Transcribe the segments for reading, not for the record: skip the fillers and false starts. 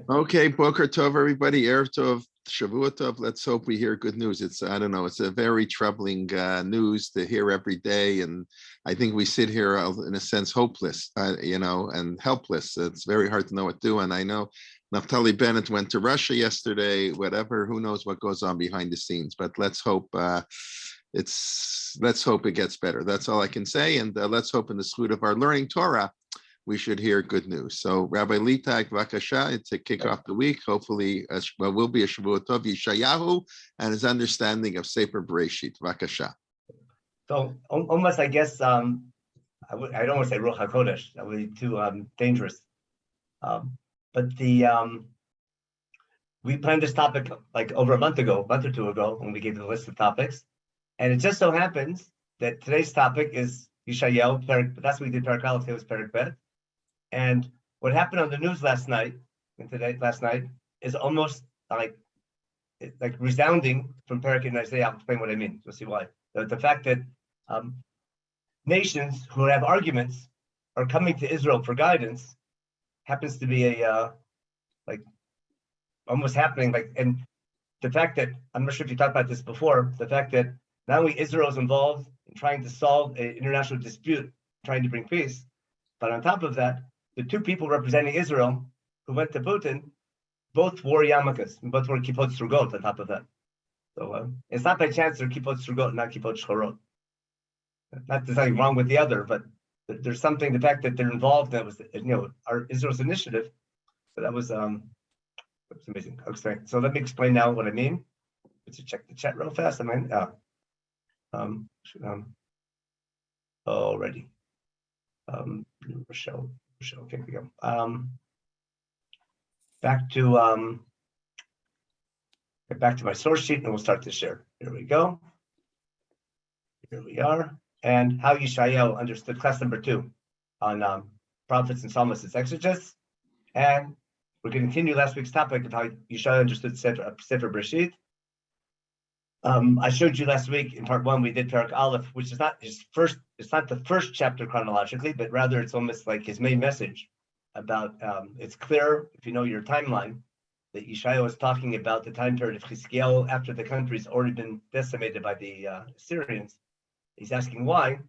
Okay, Boker Tov, everybody. Erev Tov, Shavua Tov. Let's hope we hear good news. It's a very troubling news to hear every day, and I think we sit here in a sense hopeless, and helpless. It's very hard to know what to do. And I know Naftali Bennett went to Russia yesterday. Whatever, who knows what goes on behind the scenes? But let's hope it gets better. That's all I can say, and let's hope in the school of our learning Torah, we should hear good news. So Rabbi Leibtag, Vakasha, to kick off the week, hopefully will be a Shavua Tov Yeshayahu and his understanding of Sefer Bereshit. Vakasha. So almost, I guess, I don't want to say Ruach HaKodesh. That would be too dangerous. But we planned this topic like over a month or two ago, when we gave the list of topics. And it just so happens that today's topic is Yeshayahu. That's what we did. Perek Aleph, today was Perek Bet. And what happened on the news last night is almost like resounding from Perek in Isaiah. I'll explain what I mean. You'll see why. The fact that nations who have arguments are coming to Israel for guidance happens to be almost happening. And the fact that, I'm not sure if you talked about this before, the fact that not only Israel is involved in trying to solve an international dispute, trying to bring peace, but on top of that, the two people representing Israel who went to Putin both wore yarmulkes, both wore kippot strugot on top of that. So it's not by chance they're kippot strugot, not kippot shchorot. Not there's nothing wrong with the other, but there's something, the fact that they're involved, that was, our Israel's initiative. So that was amazing. Okay, so let me explain now what I mean. Let's check the chat real fast. Already. Rochelle, okay, here we go. Back to my source sheet, and we'll start to share. Here we go. Here we are. And how Yeshayahu understood class number 2 on prophets and psalmists. It's Exegetes. And we're going to continue last week's topic of how Yeshayahu understood Sefer Bereshit. I showed you last week in part 1, we did Perek Aleph, which is not his first, it's not the first chapter chronologically, but rather it's almost like his main message about, it's clear, if you know your timeline, that Yeshayahu was talking about the time period of Chizkiyahu after the country's already been decimated by the Assyrians. He's asking why,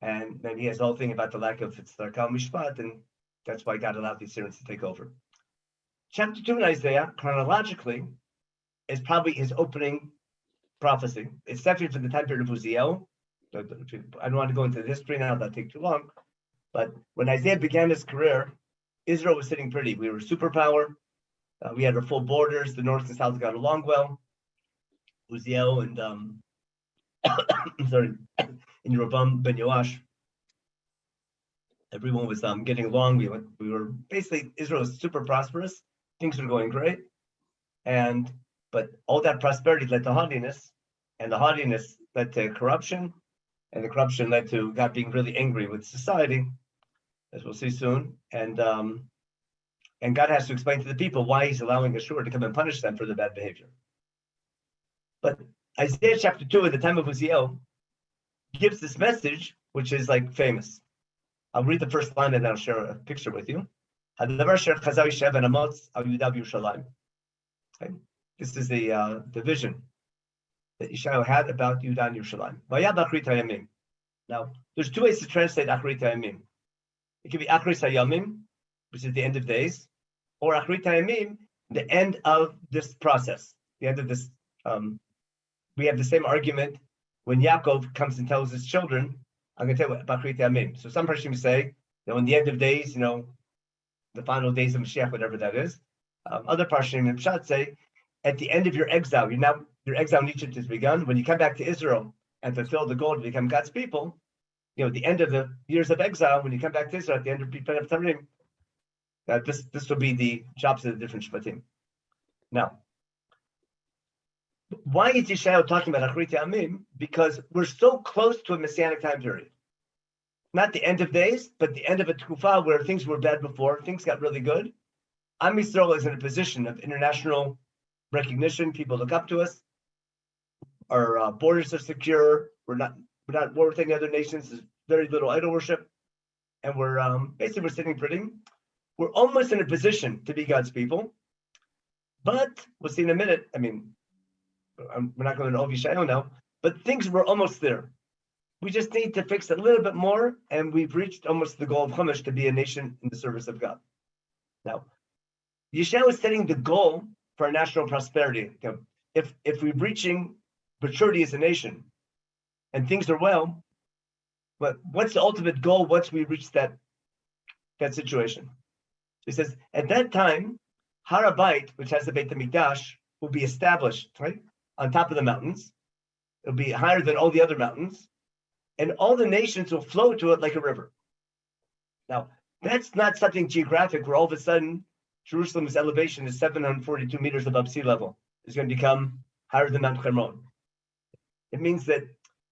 and then he has the whole thing about the lack of Tzedakah Mishpat, and that's why God allowed the Assyrians to take over. Chapter 2 in Isaiah, chronologically, is probably his opening prophecy. It's definitely from the time period of Uziel. I don't want to go into the history now, that'll take too long. But when Isaiah began his career, Israel was sitting pretty. We were a superpower. We had our full borders. The north and south got along well. Uziel and in Yeroboam ben Yoash, everyone was getting along. We were basically, Israel was super prosperous. Things were going great. But all that prosperity led to haughtiness, and the haughtiness led to corruption, and the corruption led to God being really angry with society, as we'll see soon. And God has to explain to the people why he's allowing Ashur to come and punish them for their bad behavior. But Isaiah chapter 2, at the time of Uziel, gives this message, which is like famous. I'll read the first line and then I'll share a picture with you. Okay. This is the vision that Yeshayahu had about Yudah and Yerushalayim. Now, there's two ways to translate Achrit Hayamim. It could be Achrit Hayamim, which is the end of days, or Achrit Hayamim, the end of this process, the end of this. We have the same argument when Yaakov comes and tells his children, I'm going to tell you about Achrit Hayamim. So some Parashim say, in the end of days, the final days of Mashiach, whatever that is. Other Parashim in Pshat say, at the end of your exile, your exile in Egypt has begun. When you come back to Israel and fulfill the goal to become God's people, at the end of the years of exile, when you come back to Israel, at the end of Bipet Tarim, this will be the jobs of the different Shvatim. Now, why is Yeshayahu talking about Achrit Hayamim? Because we're so close to a messianic time period. Not the end of days, but the end of a Tkufa where things were bad before, things got really good. Am Yisrael is in a position of international recognition. People look up to us. Our borders are secure. We're not at war with any other nations. There's very little idol worship, and we're basically sitting pretty. we're almost in a position to be God's people, but we'll see in a minute. I mean, we're not going to Yeshayahu now, but things were almost there. We just need to fix it a little bit more, and we've reached almost the goal of Chumash to be a nation in the service of God. Now, Yeshayahu is setting the goal for our national prosperity. If we're reaching maturity as a nation, and things are well, but what's the ultimate goal once we reach that situation? He says, at that time, Har HaBayit, which has the Beit HaMikdash, will be established, right, on top of the mountains. It'll be higher than all the other mountains, and all the nations will flow to it like a river. Now, that's not something geographic where all of a sudden Jerusalem's elevation is 742 meters above sea level. It's going to become higher than Mount Hermon. It means that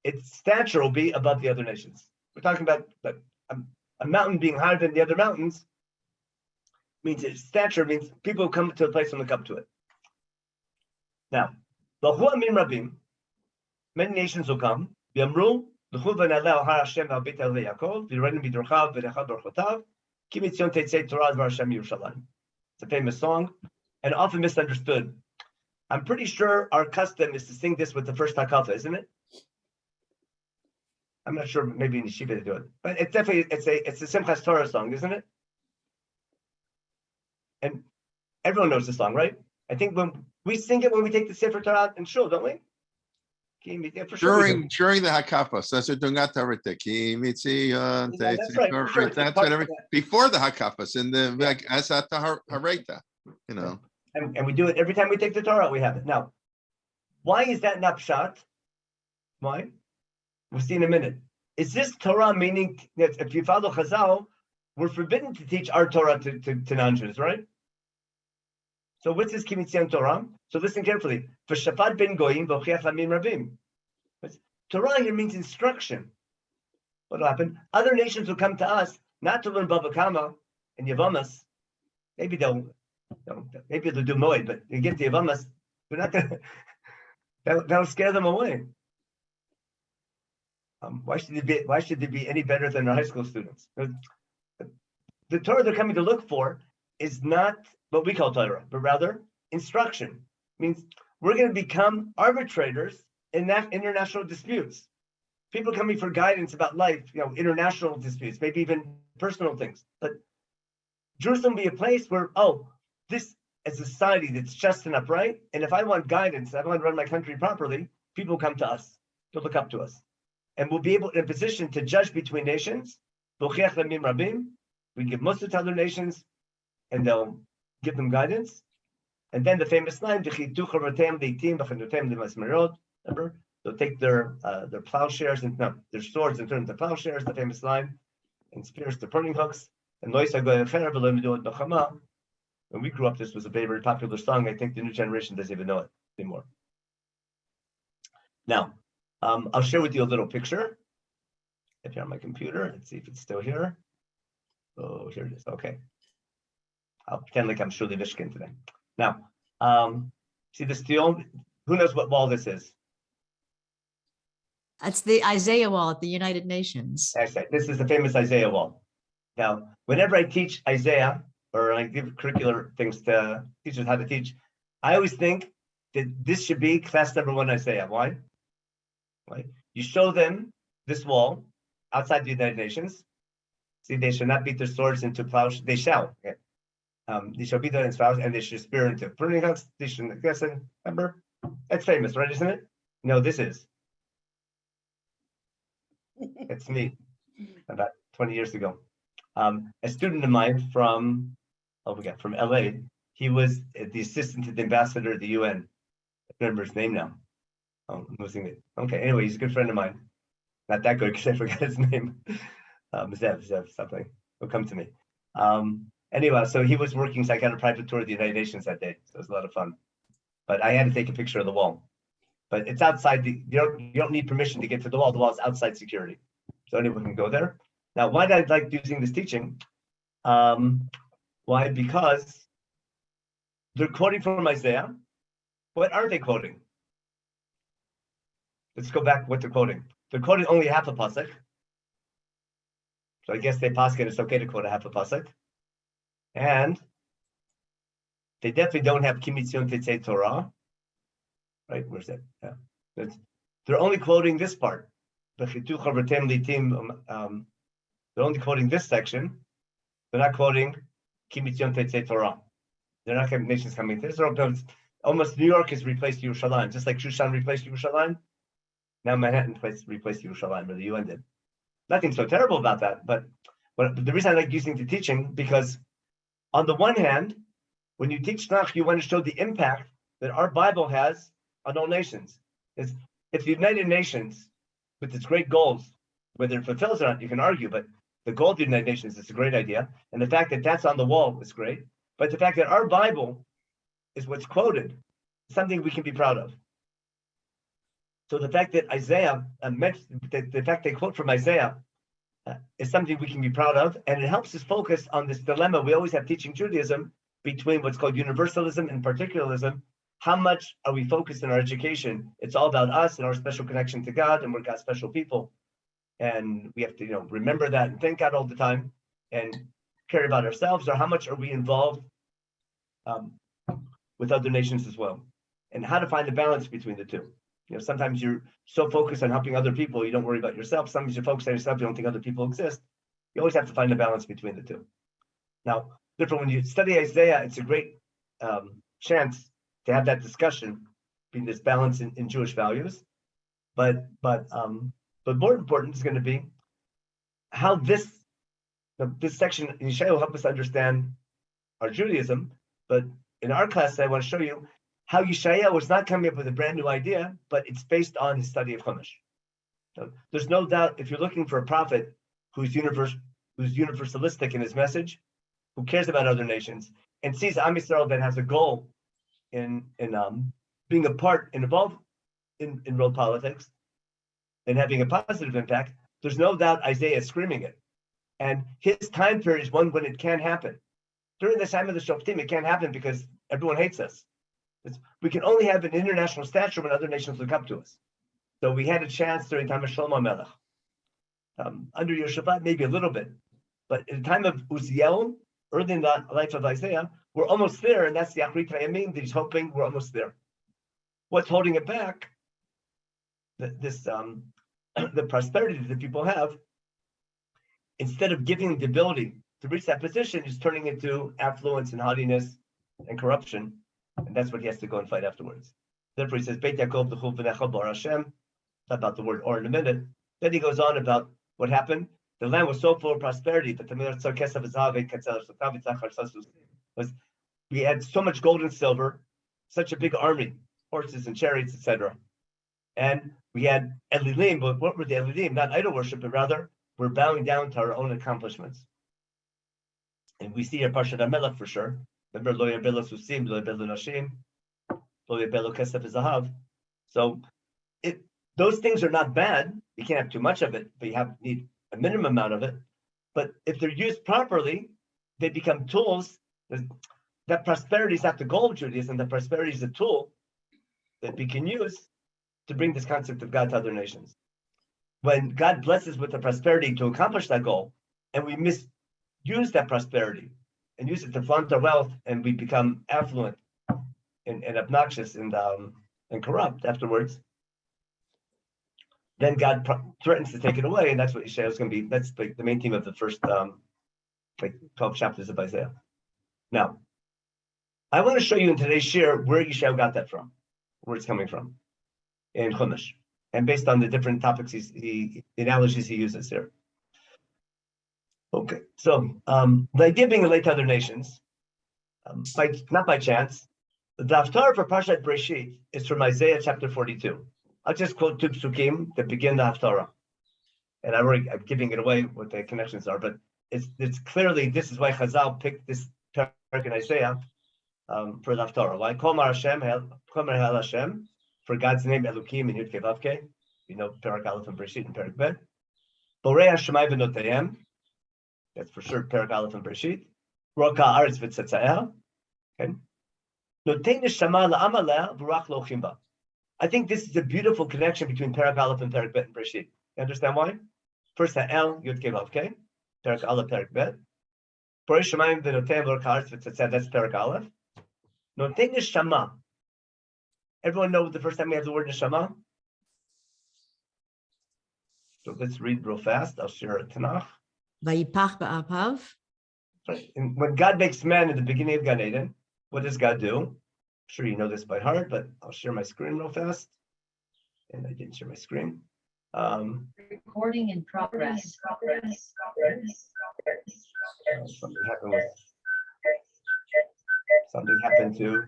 its stature will be above the other nations. We're talking about a mountain being higher than the other mountains. Means its stature means people come to a place and look up to it. Now, many nations will come. It's a famous song and often misunderstood. I'm pretty sure our custom is to sing this with the first hakafa, isn't it? I'm not sure, maybe in Yeshiva they do it, but it's definitely it's a Simchas Torah song, isn't it? And everyone knows the song, right? I think when we sing it when we take the Sefer Torah and shul, don't we? Yeah, for sure during the hakafos, that's what that's right. That's what before the hakafos in the like asat hareta, you know. And we do it every time we take the Torah. We have it now. Why is that not pshat? Why? We'll see in a minute. Is this Torah meaning that if you follow Chazal, we're forbidden to teach our Torah to non-Jews, right? So what's this Kimitzion Torah? So listen carefully. For Shafat ben Goyim v'ochiach lamim rabim. Torah here means instruction. What will happen? Other nations will come to us not to learn Bava Kama and Yavamas. Maybe they'll do Moed, but you get to Yavamas, they're not gonna. That'll scare them away. Why should they be any better than our high school students? The Torah they're coming to look for is not what we call Torah, but rather instruction. It means we're going to become arbitrators in that international disputes. People coming for guidance about life, international disputes, maybe even personal things. But Jerusalem will be a place where, this is a society that's just and upright. And if I want guidance, if I want to run my country properly, people come to us to look up to us. And we'll be in a position to judge between nations. We can give Muslim to other nations, and they'll give them guidance. And then the famous line, remember, they'll take their plowshares and their swords and turn them to plowshares, the famous line, and spears to pruning hooks. And when we grew up, this was a very popular song. I think the new generation doesn't even know it anymore. Now, I'll share with you a little picture. If you're on my computer, let's see if it's still here. Oh, here it is. Okay. I'll pretend like I'm Shuli Vishkin today. Now, see this deal? Who knows what wall this is? That's the Isaiah wall at the United Nations. That's right. This is the famous Isaiah wall. Now, whenever I teach Isaiah, or I give curricular things to teachers how to teach, I always think that this should be class number 1 Isaiah. Why? Right? You show them this wall outside the United Nations. See, they shall not beat their swords into plows. They shall. Okay? They shall beat their plows, and they should spear into pruning hooks. They should listen. Remember? That's famous, right? Isn't it? No, this is. It's me. About 20 years ago. A student of mine from LA. He was the assistant to the ambassador of the UN. I remember his name now. Oh, I'm losing it. Okay, anyway, he's a good friend of mine. Not that good because I forgot his name. Zev, something. He'll come to me. Anyway, so he was working, so I got a private tour of the United Nations that day. So it was a lot of fun. But I had to take a picture of the wall. But it's outside you don't need permission to get to the wall. The wall is outside security. So anyone can go there. Now, why did I like using this teaching? Why? Because they're quoting from Isaiah. What are they quoting? Let's go back what they're quoting. They're quoting only half a pasuk. So I guess they pasuk it's okay to quote a half a pasuk. And they definitely don't have Kimitzion Tetzei Torah. Right? Where's that? Yeah. They're only quoting this part. They're only quoting this section. They're not quoting Kimitzion Tetzei Torah. They're not having nations coming to Israel. Almost New York has replaced Yerushalayim, just like Shushan replaced Yerushalayim. Now Manhattan replaced Yerushalayim, or the UN did. Nothing so terrible about that. But the reason I like using the teaching, because on the one hand, when you teach Tanakh, you want to show the impact that our Bible has on all nations. If the United Nations, with its great goals, whether it fulfills or not, you can argue, but the goal of the United Nations is a great idea. And the fact that that's on the wall is great. But the fact that our Bible is what's quoted is something we can be proud of. So the fact that Isaiah, the fact they quote from Isaiah is something we can be proud of. And it helps us focus on this dilemma we always have teaching Judaism between what's called universalism and particularism. How much are we focused in our education? It's all about us and our special connection to God, and we're God's special people. And we have to, remember that and thank God all the time and care about ourselves, or how much are we involved with other nations as well? And how to find the balance between the two. Sometimes you're so focused on helping other people, you don't worry about yourself. Sometimes you're focused on yourself, you don't think other people exist. You always have to find the balance between the two. Now, therefore, when you study Isaiah, it's a great chance to have that discussion between this balance in Jewish values. But more important is going to be how this section in Yeshaya will help us understand our Judaism. But in our class, I want to show you how Yeshaya was not coming up with a brand new idea, but it's based on his study of Chumash. So there's no doubt, if you're looking for a prophet who's universalistic in his message, who cares about other nations, and sees Am Yisrael that has a goal in being involved in world politics and having a positive impact, there's no doubt Isaiah is screaming it. And his time period is one when it can happen. During the time of the Shoftim, it can't happen because everyone hates us. We can only have an international stature when other nations look up to us. So we had a chance during the time of Shlomo Melech. Under Yehoshaphat, maybe a little bit. But in the time of Uzziel, early in the life of Isaiah, we're almost there, and that's the Achrit HaYamim that he's hoping we're almost there. What's holding it back? The prosperity that the people have, instead of giving them the ability to reach that position, is turning into affluence and haughtiness and corruption. And that's what he has to go and fight afterwards. Therefore, he says, Beit Yaakov l'chuv v'nechal bar Hashem, about the word or in a minute. Then he goes on about what happened. The land was so full of prosperity that we had so much gold and silver, such a big army, horses and chariots, etc. And we had Elilim, but what were the Elilim? Not idol worship, but rather we're bowing down to our own accomplishments. And we see here Parshat HaMelech for sure. Remember, lo yabelu susim, lo yabelu nashim, lo yabelu kesef v'zahav. So those things are not bad. You can't have too much of it, but you need a minimum amount of it. But if they're used properly, they become tools. That prosperity is not the goal of Judaism. That prosperity is a tool that we can use to bring this concept of God to other nations. When God blesses with the prosperity to accomplish that goal, and we misuse that prosperity and use it to flaunt our wealth, and we become affluent and obnoxious and corrupt afterwards, then God threatens to take it away, and that's what Yeshaya is going to be. That's like the main theme of the first 12 chapters of Isaiah. Now, I want to show you in today's share where Yeshaya got that from, where it's coming from in Chumash, and based on the different topics, the analogies he uses here. Okay, so the idea of being relate to other nations, not by chance, the Haftarah for Parshat Breshit is from Isaiah chapter 42. I'll just quote two psukim that begin the Haftarah. And I'm giving it away what the connections are, but it's clearly, this is why Chazal picked this parak in Isaiah for the Haftarah. Why? Komar Hashem, Komar Hel Hashem, for God's name, Elokim, and Yud Kei Vav Kei. You know, Parak Aleph and Breshit and Parak Bet. Borei Hashemayim v'notayim. That's for sure, Parak Aleph and Breshit. Roka Aretz v'tzetzaeha. Okay. Notei neshama la'am aleh v'rach lo chimba. I think this is a beautiful connection between Parak Aleph and Parak Bet and Breshit. You understand why? First, Ha'el, Yud Kei Vav Kei. Parak Aleph, Parak Bet. That's Perek Aleph. Notei neshama. Everyone know the first time we have the word neshama? So let's read real fast. I'll share a Tanakh. Vayipach ba'apav. Right. And when God makes man in the beginning of Gan Eden, what does God do? I'm sure you know this by heart, but I'll share my screen real fast. And I didn't share my screen. Recording in progress. Something happened to.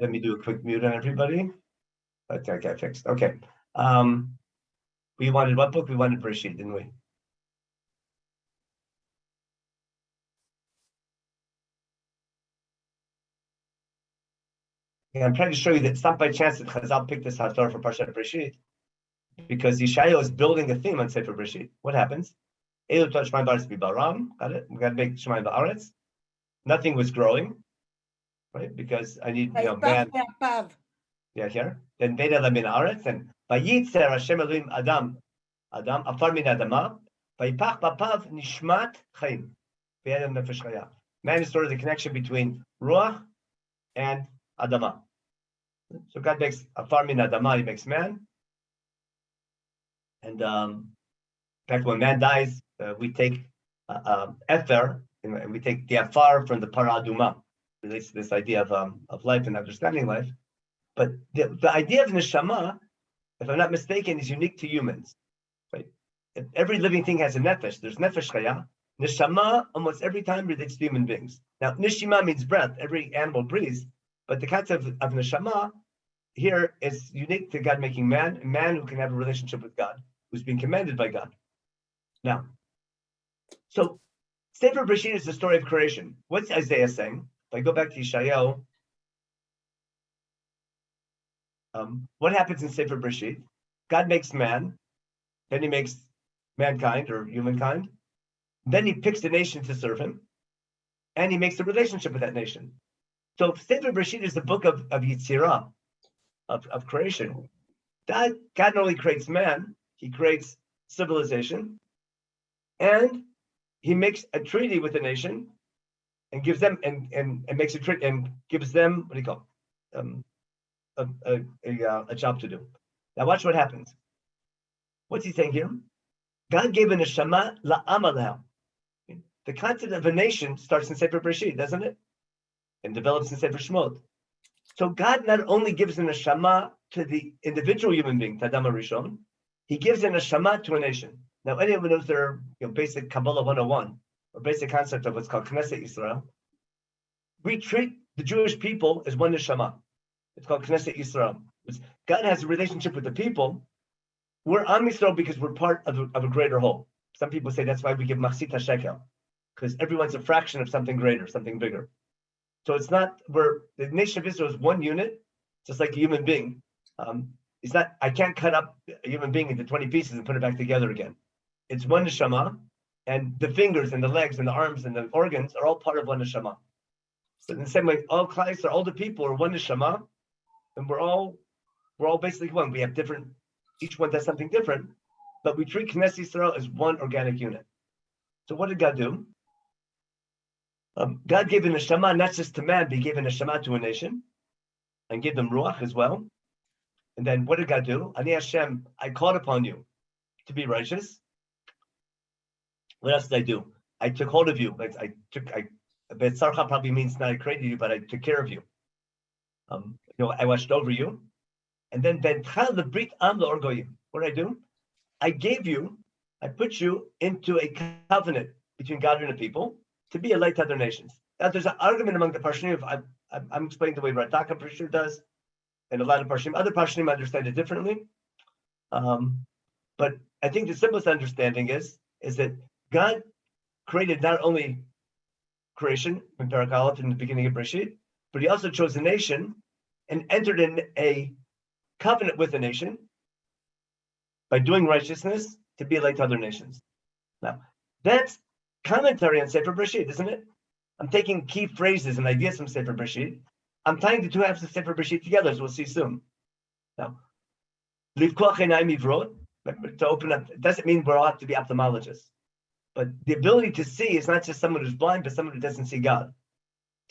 Let me do a quick mute on everybody. Okay, I got fixed. Okay. We wanted what book? We wanted Bereshit, didn't we? And I'm trying to show you that it's not by chance that Chazal picked this Haftarah for Parshat Bereshit, because Yeshayahu is building a theme on Sefer Bereshit. What happens? Elu Torah Shemaim Ba'aretz Bibaram. Got it? We got to make Shemaim Ba'aretz. Nothing was growing, right? Because I need, man. Yeah, here. Then Veda Lamin Aretz and Vayitzer Hashem Elohim Adam Afar Min Adama Vayipach Bapav Nishmat Chaim V'Adam Nefesh Chaya. Man is sort of the connection between Ruach and Adama. So God makes Afar Min Adama, He makes man. And in fact, when man dies, we take Ether, and we take the Afar from the Paraduma. Relates to this idea of life and understanding life. But the idea of neshama, if I'm not mistaken, is unique to humans. Right? Every living thing has a nefesh. There's nefesh chaya. Neshama almost every time relates to human beings. Now, neshima means breath. Every animal breathes. But the concept of neshama here is unique to God making man, a man who can have a relationship with God, who's being commanded by God. Now, so Sefer Bereshit is the story of creation. What's Isaiah saying? If I go back to Yeshayahu, what happens in Sefer Bereshit? God makes man, then He makes mankind or humankind, then He picks a nation to serve Him, and He makes a relationship with that nation. So Sefer Bereshit is the book of Yitzirah, of creation. God not only creates man, He creates civilization, and He makes a treaty with the nation, and gives them and makes a treaty and gives them, what do you call a job to do. Now watch what happens. What's He saying here? God gave an neshama la'am aleha. The concept of a nation starts in Sefer Bereshit, doesn't it? And develops in Sefer Shemot. So God not only gives an neshama to the individual human being, Tadam Rishon, He gives an neshama to a nation. Now anyone knows their basic Kabbalah 101, or basic concept of what's called Knesset Yisrael. We treat the Jewish people as one neshama. It's called Knesset Yisrael. God has a relationship with the people. We're Am Yisrael because we're part of a greater whole. Some people say that's why we give Machzit HaShekel, because everyone's a fraction of something greater, something bigger. So it's not, the nation of Israel is one unit, just like a human being. It's not, I can't cut up a human being into 20 pieces and put it back together again. It's one neshama, and the fingers and the legs and the arms and the organs are all part of one neshama. So in the same way, all Klal Yisrael, all the people are one neshama, and we're all basically one. We have different, each one does something different, but we treat Knesset Yisrael as one organic unit. So what did God do? God gave a neshama not just to man, but He gave a neshama to a nation, and gave them ruach as well. And then what did God do? Ani Hashem, I called upon you to be righteous. What else did I do? I took hold of you. Betzarcha probably means not I created you, but I took care of you. I watched over you. And then the brit am leorgoyim. What did I do? I put you into a covenant between God and the people to be a light to other nations. Now there's an argument among the Parshanim. I'm explaining the way Rataka Parshanim does, and a lot of Parshanim. Other Parshanim understand it differently. But I think the simplest understanding is that God created not only creation in Perek Aleph in the beginning of Bereshit, but He also chose a nation and entered in a covenant with a nation by doing righteousness to be a light to other nations. Now, that's commentary on Sefer Bereshit, isn't it? I'm taking key phrases and ideas from Sefer Bereshit. I'm tying the two halves of Sefer Bereshit together, as we'll see soon. Now, to open up, it doesn't mean we all have to be ophthalmologists. But the ability to see is not just someone who's blind, but someone who doesn't see God.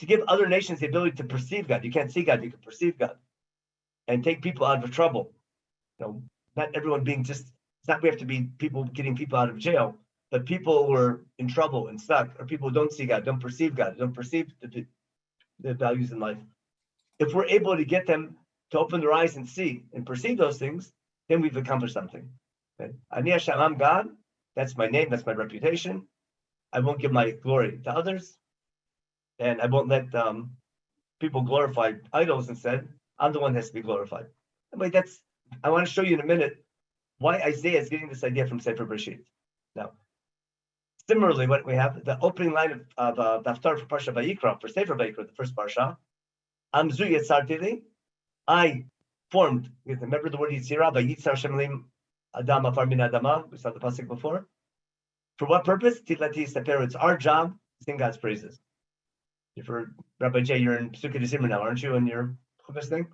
To give other nations the ability to perceive God. You can't see God, you can perceive God. And take people out of trouble. Not everyone being just, it's not we have to be people getting people out of jail, but people who are in trouble and stuck, or people who don't see God, don't perceive God, don't perceive the values in life. If we're able to get them to open their eyes and see and perceive those things, then we've accomplished something. Ani Hashem, I'm God. That's my name. That's my reputation. I won't give my glory to others, and I won't let people glorify idols. Instead, I'm the one that has to be glorified. Anyway, I want to show you in a minute why Isaiah is getting this idea from Sefer Bereshit. Now, similarly, what we have, the opening line of the Haftarah for Parsha Vayikra, for Sefer Vayikra, the first Parsha, Amzu Yetzarti, I formed, remember the word Yitzirah, Vayitzar Hashem Elohim Adam Afar Min Adama, we saw the pasuk before. For what purpose? Tilati Seper, it's our job to sing God's praises. For Rabbi J, you're in Psukkah December now, aren't you, in your Chumash thing?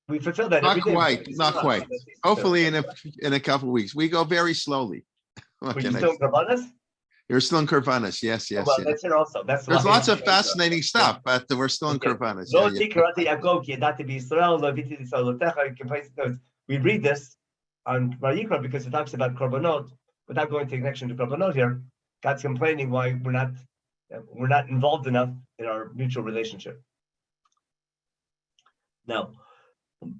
We fulfill that Not every quite, day. not quite. Hopefully in a couple of weeks. We go very slowly. Were you still in Karbanas? You're still in Karbanas, yes. Well, that's here also. There's lots of fascinating stuff, but we're still in Karbanas. We read this on Vayikra because it talks about Korbanot, without going to connection to Korbanot here. God's complaining why we're not involved enough in our mutual relationship. Now,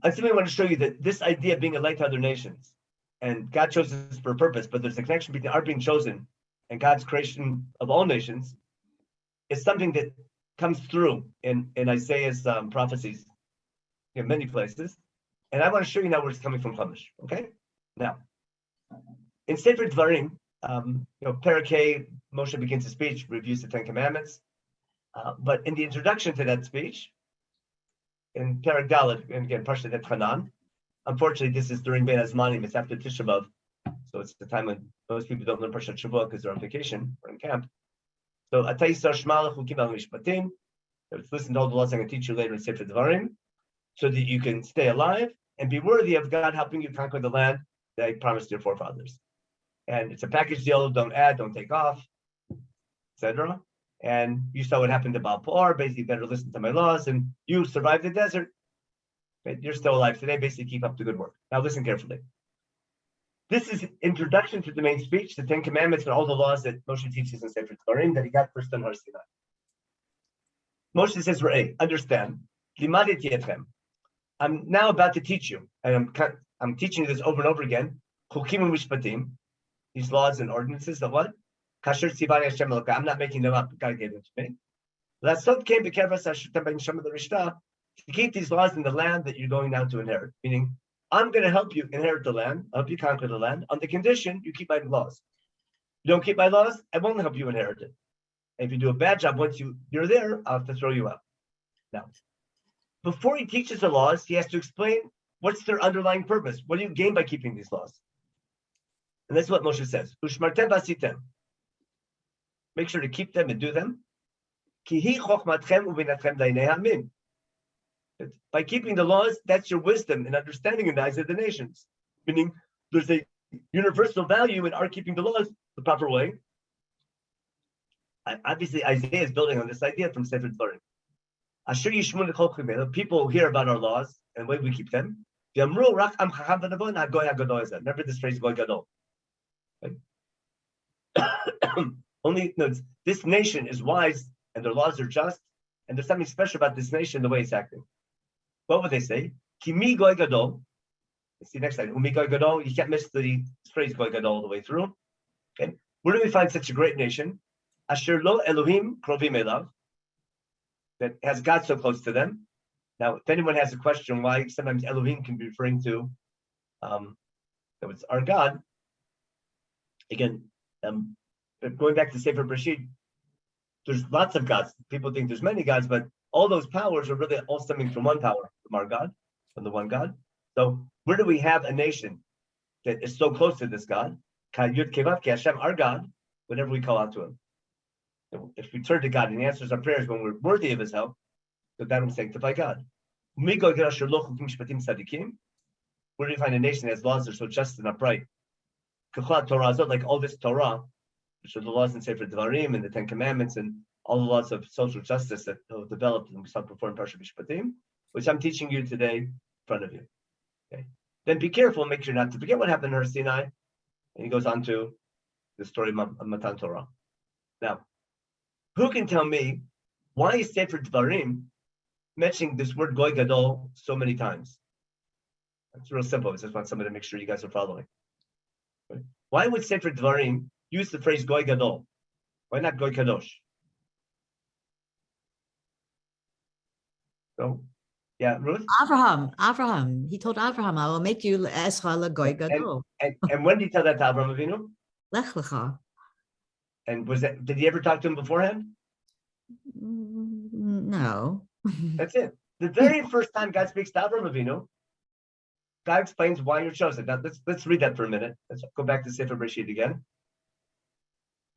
I simply want to show you that this idea of being a light to other nations, and God chose us for a purpose, but there's a connection between our being chosen and God's creation of all nations, is something that comes through in Isaiah's prophecies in many places. And I want to show you now where it's coming from Chumash. Okay? Now, in Sefer Dvarim, Parakeh, Moshe begins his speech, reviews the Ten Commandments. But in the introduction to that speech, in Parak Dalet, and again, Parshat Et Hanan, unfortunately, this is during Ben Azmanim, it's after Tisha B'Av, so it's the time when most people don't learn Parshat Shavua because they're on vacation or in camp. So, Atayisar Shmalach Hukim Al Mishpatim, listen to all the laws I'm going to teach you later in Sefer Dvarim, so that you can stay alive and be worthy of God helping you conquer the land that He promised your forefathers. And it's a package deal, don't add, don't take off, etc. And you saw what happened to Baal Peor, basically better listen to my laws, and you survived the desert. But you're still alive today, basically keep up the good work. Now listen carefully. This is introduction to the main speech, the Ten Commandments and all the laws that Moshe teaches in Sefer Dvarim that he got first on Har Sinai. Moshe says, Re'eh, understand, Limaditi etchem. I'm now about to teach you, and I'm teaching you this over and over again, Chukim u'mishpatim, these laws and ordinances of what? Kasher tzivani Hashem Elokai. I'm not making them up. God gave them to me. Lasot came b'kervas hashutam b'neshama l'rishta, to keep these laws in the land that you're going now to inherit. Meaning, I'm going to help you inherit the land, help you conquer the land, on the condition you keep my laws. You don't keep my laws, I won't help you inherit it. And if you do a bad job once you're there, I'll have to throw you out. Now, before he teaches the laws, he has to explain what's their underlying purpose. What do you gain by keeping these laws? And that's what Moshe says. Ushmartem vasitem. Make sure to keep them and do them. Kihi chochmatchem uvinatchem dainei hamim. By keeping the laws, that's your wisdom and understanding in the eyes of the nations. Meaning, there's a universal value in our keeping the laws the proper way. Obviously, Isaiah is building on this idea from Sefer Dvarim. People hear about our laws and the way we keep them. Remember this phrase, Goy Gadol. Only notes, this nation is wise and their laws are just, and there's something special about this nation, the way it's acting. What would they say? Kimi Goy Gadol. See next slide. Umi Goy Gadol. You can't miss the phrase Goy Gadol all the way through. Okay. Where do we find such a great nation? Asher lo Elohim krovim elav. That has God so close to them. Now, if anyone has a question why sometimes Elohim can be referring to that it's our God, again, going back to Sefer Bereshit, there's lots of gods. People think there's many gods, but all those powers are really all stemming from one power, from our God, from the one God. So where do we have a nation that is so close to this God? Yud Kevav Ki Hashem, our God, whenever we call out to Him. If we turn to God and He answers our prayers when we're worthy of His help, so that will sanctify God. Where do you find a nation that has laws that are so just and upright? Like all this Torah, which are the laws in Sefer Devarim and the Ten Commandments and all the laws of social justice that have developed and we saw before in Parshat Mishpatim, which I'm teaching you today in front of you. Okay. Then be careful, make sure not to forget what happened in Har Sinai. And he goes on to the story of Matan Torah. Now, who can tell me why is Sefer Devarim mentioning this word Goy Gadol so many times? It's real simple. I just want somebody to make sure you guys are following. Okay. Why would Sefer Devarim use the phrase Goy Gadol? Why not Goy Kadosh? So, yeah, Ruth? Abraham. He told Abraham, I will make you Esra Goy Gadol. And when did he tell that to Avraham Avinu? Lech lecha. And did he ever talk to him beforehand? No. That's it. The very first time God speaks to Avraham Avinu, God explains why you're chosen. Now let's read that for a minute. Let's go back to Sefer Bereshit again.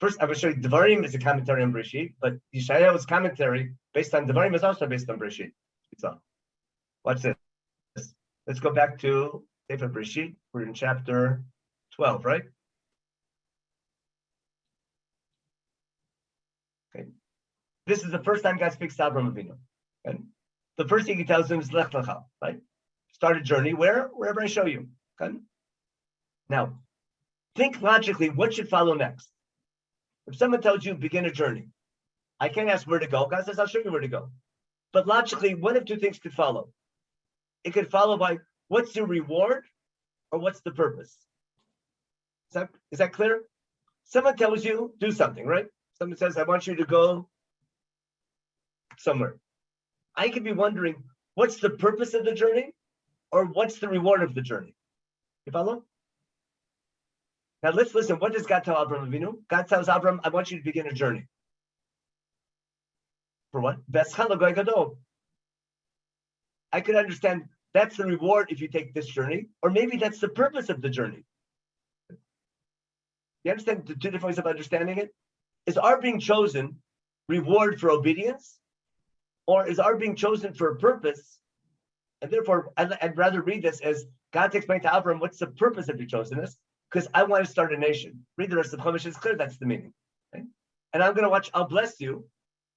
First, I will show you Devarim is a commentary on Bereshit, but Yeshayahu's commentary based on Devarim is also based on Bereshit. So, watch this. Let's go back to Sefer Bereshit. We're in chapter 12, right? Okay. This is the first time God speaks to Avraham Avinu. Okay. The first thing he tells him is Lech Lecha, right? Start a journey wherever I show you. Okay. Now, think logically, what should follow next? If someone tells you begin a journey, I can't ask where to go. God says, I'll show you where to go. But logically, one of two things could follow. It could follow by what's the reward or what's the purpose? Is that clear? Someone tells you, do something, right? Someone says, I want you to go somewhere. I could be wondering, what's the purpose of the journey or what's the reward of the journey? You follow? Now let's listen. What does God tell Avraham Avinu? God tells Avraham, I want you to begin a journey. For what? I could understand that's the reward if you take this journey, or maybe that's the purpose of the journey. You understand the two different ways of understanding it? Is our being chosen reward for obedience, or is our being chosen for a purpose? And therefore, I'd rather read this as God to explain to Avraham what's the purpose of your chosenness, because I want to start a nation. Read the rest of the Chumash, it's clear that's the meaning. Okay? And I'm going to watch, I'll bless you.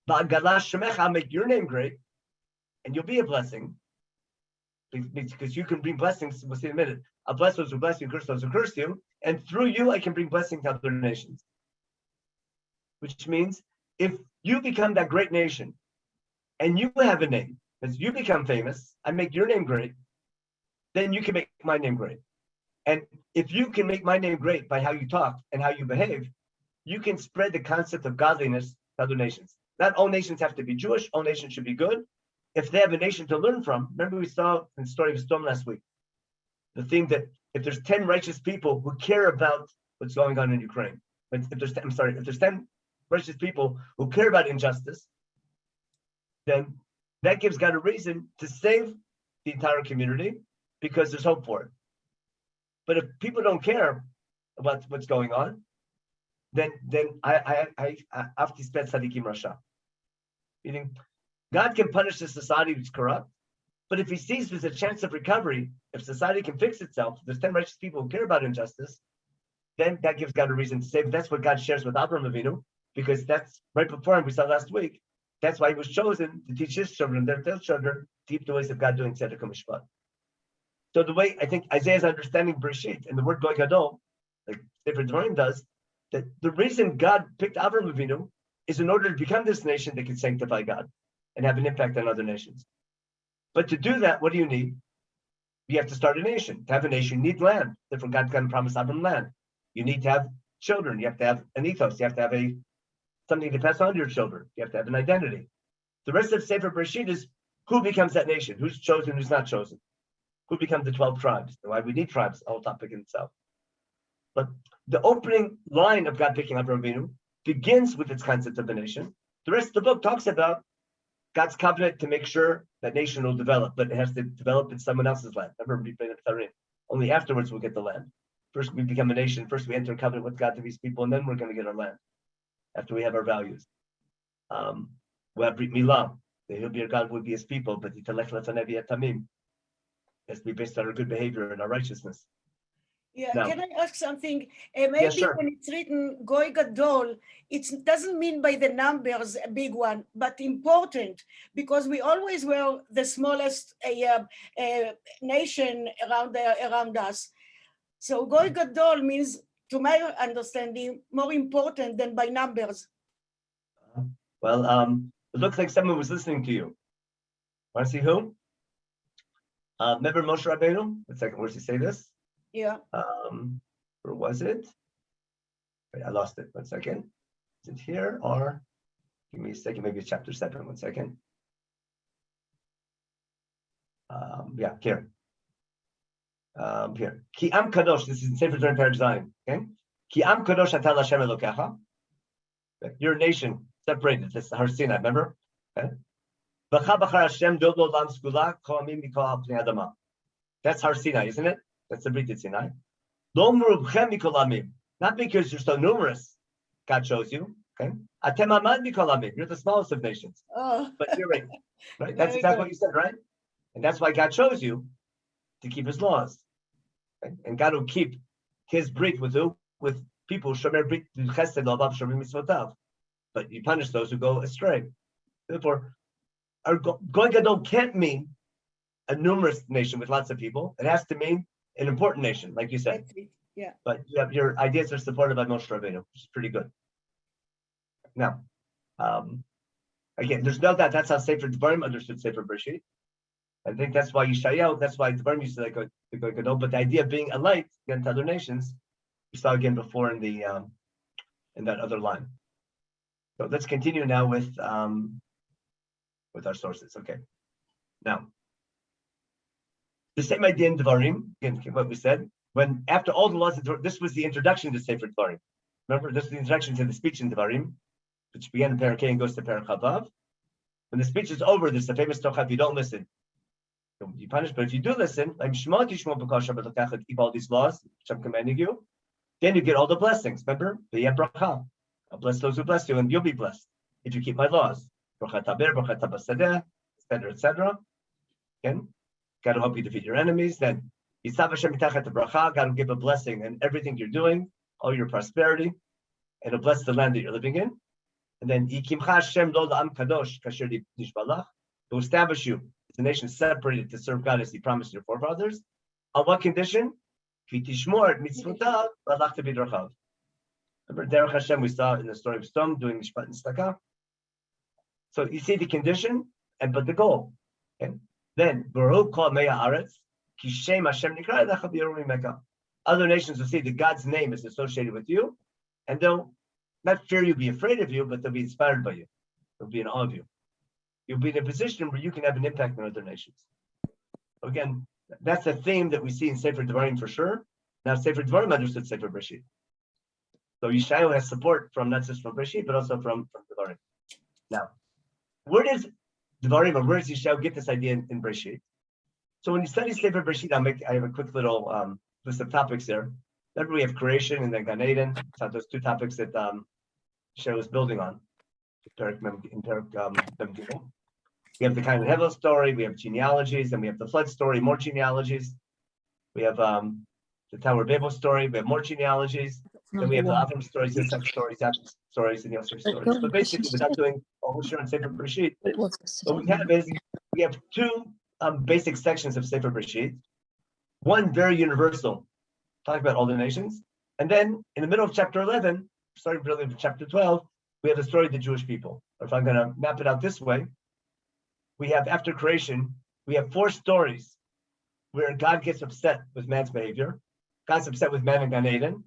I'll make your name great, and you'll be a blessing. Because you can bring blessings, we'll see in a minute. I'll bless those who bless you, curse those who curse you. And through you, I can bring blessing to other nations. Which means, if you become that great nation, and you have a name, as you become famous, I make your name great, then you can make my name great. And if you can make my name great by how you talk and how you behave, you can spread the concept of godliness to other nations. Not all nations have to be Jewish, all nations should be good. If they have a nation to learn from, remember we saw in the story of Storm last week, the thing that if there's 10 righteous people who care about what's going on in Ukraine, if there's 10 righteous people who care about injustice, then that gives God a reason to save the entire community because there's hope for it. But if people don't care about what's going on, then I have to spend tzadikim rasha. Meaning, God can punish a society which is corrupt, but if he sees there's a chance of recovery, if society can fix itself, there's 10 righteous people who care about injustice, then that gives God a reason to save. That's what God shares with Avraham Avinu, because that's right before him, we saw last week. That's why he was chosen to teach his children, their children, to keep the ways of God doing tzedek and mishpat. So the way I think Isaiah's understanding Bereshit and the word Goy Gadol, like Sefer Devarim does, that the reason God picked Avraham Avinu is in order to become this nation that can sanctify God and have an impact on other nations. But to do that, what do you need? You have to start a nation. To have a nation, you need land. Therefore, God's going to promise Avraham land. You need to have children. You have to have an ethos. You have to have something to pass on to your children. You have to have an identity. The rest of Sefer Bereshit is who becomes that nation, who's chosen, who's not chosen, who become the 12 tribes, and why we need tribes, a whole topic in itself. But the opening line of God picking Avraham Avinu begins with its concept of a nation. The rest of the book talks about God's covenant to make sure that nation will develop, but it has to develop in someone else's land. Remember, only afterwards we'll get the land. First we become a nation. First we enter a covenant with God to be his people, and then we're going to get our land after we have our values. We have Brit Milah. He'll be our God, will be his people, but it has to be based on our good behavior and our righteousness. Yeah, Now, can I ask something? yeah, Maybe sure. when it's written Goy Gadol, it doesn't mean by the numbers a big one, but important, because we always were the smallest nation around us. So Goy Gadol means, to my understanding, more important than by numbers. Well, it looks like someone was listening to you. Want to see who? Remember Moshe Rabbeinu? One second, where does he say this? Yeah. Where was it? Wait, I lost it. 1 second. Is it here or? Give me a second. Maybe it's chapter 7. 1 second. Yeah, here. Here. Ki am kadosh. This is in Sefer Torah Perek Zayin. Okay. Ki am kadosh atal Hashem Elokecha. Your nation separated. This is Har Sinai. Remember? Okay. V'cha b'char Hashem dod lo lam skula ko'amim mikol al pnei adama. That's Har Sinai, isn't it? That's the Brit Sinai. Lo merubchem mikol amim. Not because you're so numerous, God chose you. Okay. Atem amad mikol amim. You're the smallest of nations. Oh. But you're right. Right. That's exactly what you said, right? And that's why God chose you to keep His laws. Okay? And God will keep His brit with who? With people. Shomer brit chesed l'alav shomer mitzvotav. But you punish those who go astray. Therefore, our Goy Gadol can't mean a numerous nation with lots of people. It has to mean an important nation, like you said. Yeah. But your ideas are supported by Moshe Rabbeinu, which is pretty good. Now, again, there's no doubt that's how Sefer Devarim understood Sefer Bereshit. I think that's why Yeshayahu, that's why Devarim used to like the Goy Gadol. But the idea of being a light against other nations, we saw again before in the in that other line. So let's continue now with our sources. Okay. Now, the same idea in Devarim, again, what we said, when after all the laws of Devarim, this was the introduction to Sefer Devarim. Remember, this is the introduction to the speech in Devarim, which began in Perek K and goes to Perek Chavav. When the speech is over, there's the famous Torah, if you don't listen, you punish. But if you do listen, keep all these laws, which I'm commanding you, then you get all the blessings. Remember? I'll bless those who bless you, and you'll be blessed if you keep my laws. Etc. Again, God will help you defeat your enemies. Then God will give a blessing in everything you're doing, all your prosperity, and He'll bless the land that you're living in. And then He'll establish you as a nation separated to serve God as He promised your forefathers. On what condition? Remember, Derech Hashem we saw in the story of Sdom doing Mishpat and Tzedakah. So you see the condition, but the goal. Okay? Then other nations will see that God's name is associated with you, and they'll not fear you, be afraid of you, but they'll be inspired by you. They'll be in awe of you. You'll be in a position where you can have an impact on other nations. Again, that's a theme that we see in Sefer Devarim for sure. Now, Sefer Devarim understood Sefer Bereshit. So Yeshayahu has support from not just from Bereshit, but also from Devarim. Now, where does Devarim, or where does Yeshayahu get this idea in Bereshit? So when you study Sefer Bereshit, I have a quick little list of topics there. Remember, we have creation and then Gan Eden. So those two topics that Yeshayahu is building on in Perek. We have the Cain and Hevel story, we have genealogies, and we have the flood story, more genealogies. We have the Tower of Babel story, we have more genealogies. Then we have the Avram stories, Yitzhak stories, Yaakov stories, and Yosef stories. But basically, without doing all we're sure on Sefer Bereshit, what we have is we have two basic sections of Sefer Bereshit. One very universal, talking about all the nations, and then in the middle of chapter 11, starting really with chapter 12, we have the story of the Jewish people. Or if I'm going to map it out this way, we have after creation, we have 4 stories where God gets upset with man's behavior. God's upset with man in Gan Eden.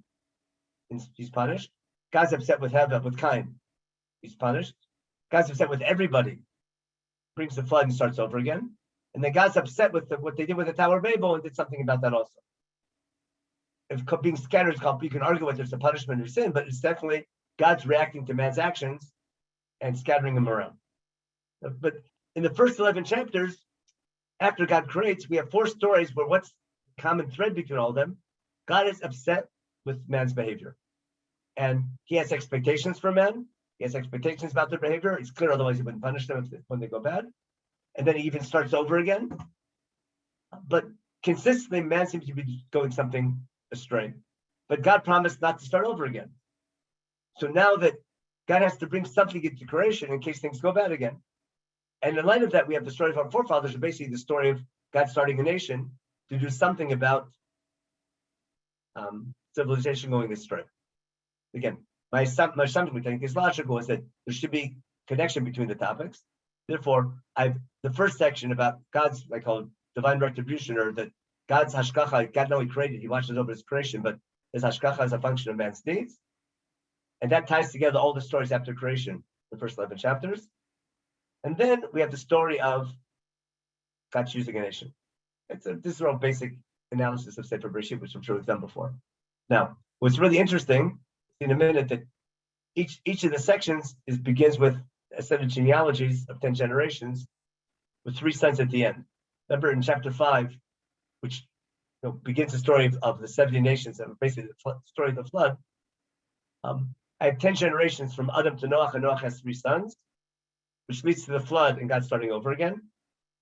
He's punished. God's upset with Hevel, with Cain. He's punished. God's upset with everybody. Brings the flood and starts over again. And then God's upset with what they did with the Tower of Babel and did something about that also. If being scattered is called, you can argue whether it's a punishment or sin, but it's definitely God's reacting to man's actions and scattering him around. But in the first 11 chapters, after God creates, we have 4 stories where what's the common thread between all of them? God is upset with man's behavior. And He has expectations for men. He has expectations about their behavior. It's clear, otherwise He wouldn't punish them when they go bad. And then He even starts over again. But consistently, man seems to be doing something astray, but God promised not to start over again. So now that God has to bring something into creation in case things go bad again. And in light of that, we have the story of our forefathers, or basically the story of God starting a nation to do something about civilization going astray. Again, my assumption, which I think is logical, is that there should be connection between the topics. Therefore, the first section about God's, I call it divine retribution, or that God's hashgacha, God not only created, he watches over his creation, but his hashgacha is a function of man's needs. And that ties together all the stories after creation, the first 11 chapters. And then we have the story of God choosing a nation. This is all basic analysis of Sefer Bereshit, which I'm sure we've done before. Now, what's really interesting, in a minute, that each of the sections begins with a set of genealogies of 10 generations with 3 sons at the end. Remember in chapter 5, which begins the story of the 70 nations, and basically the story of the flood. I have 10 generations from Adam to Noach, and Noach has 3 sons, which leads to the flood and God starting over again,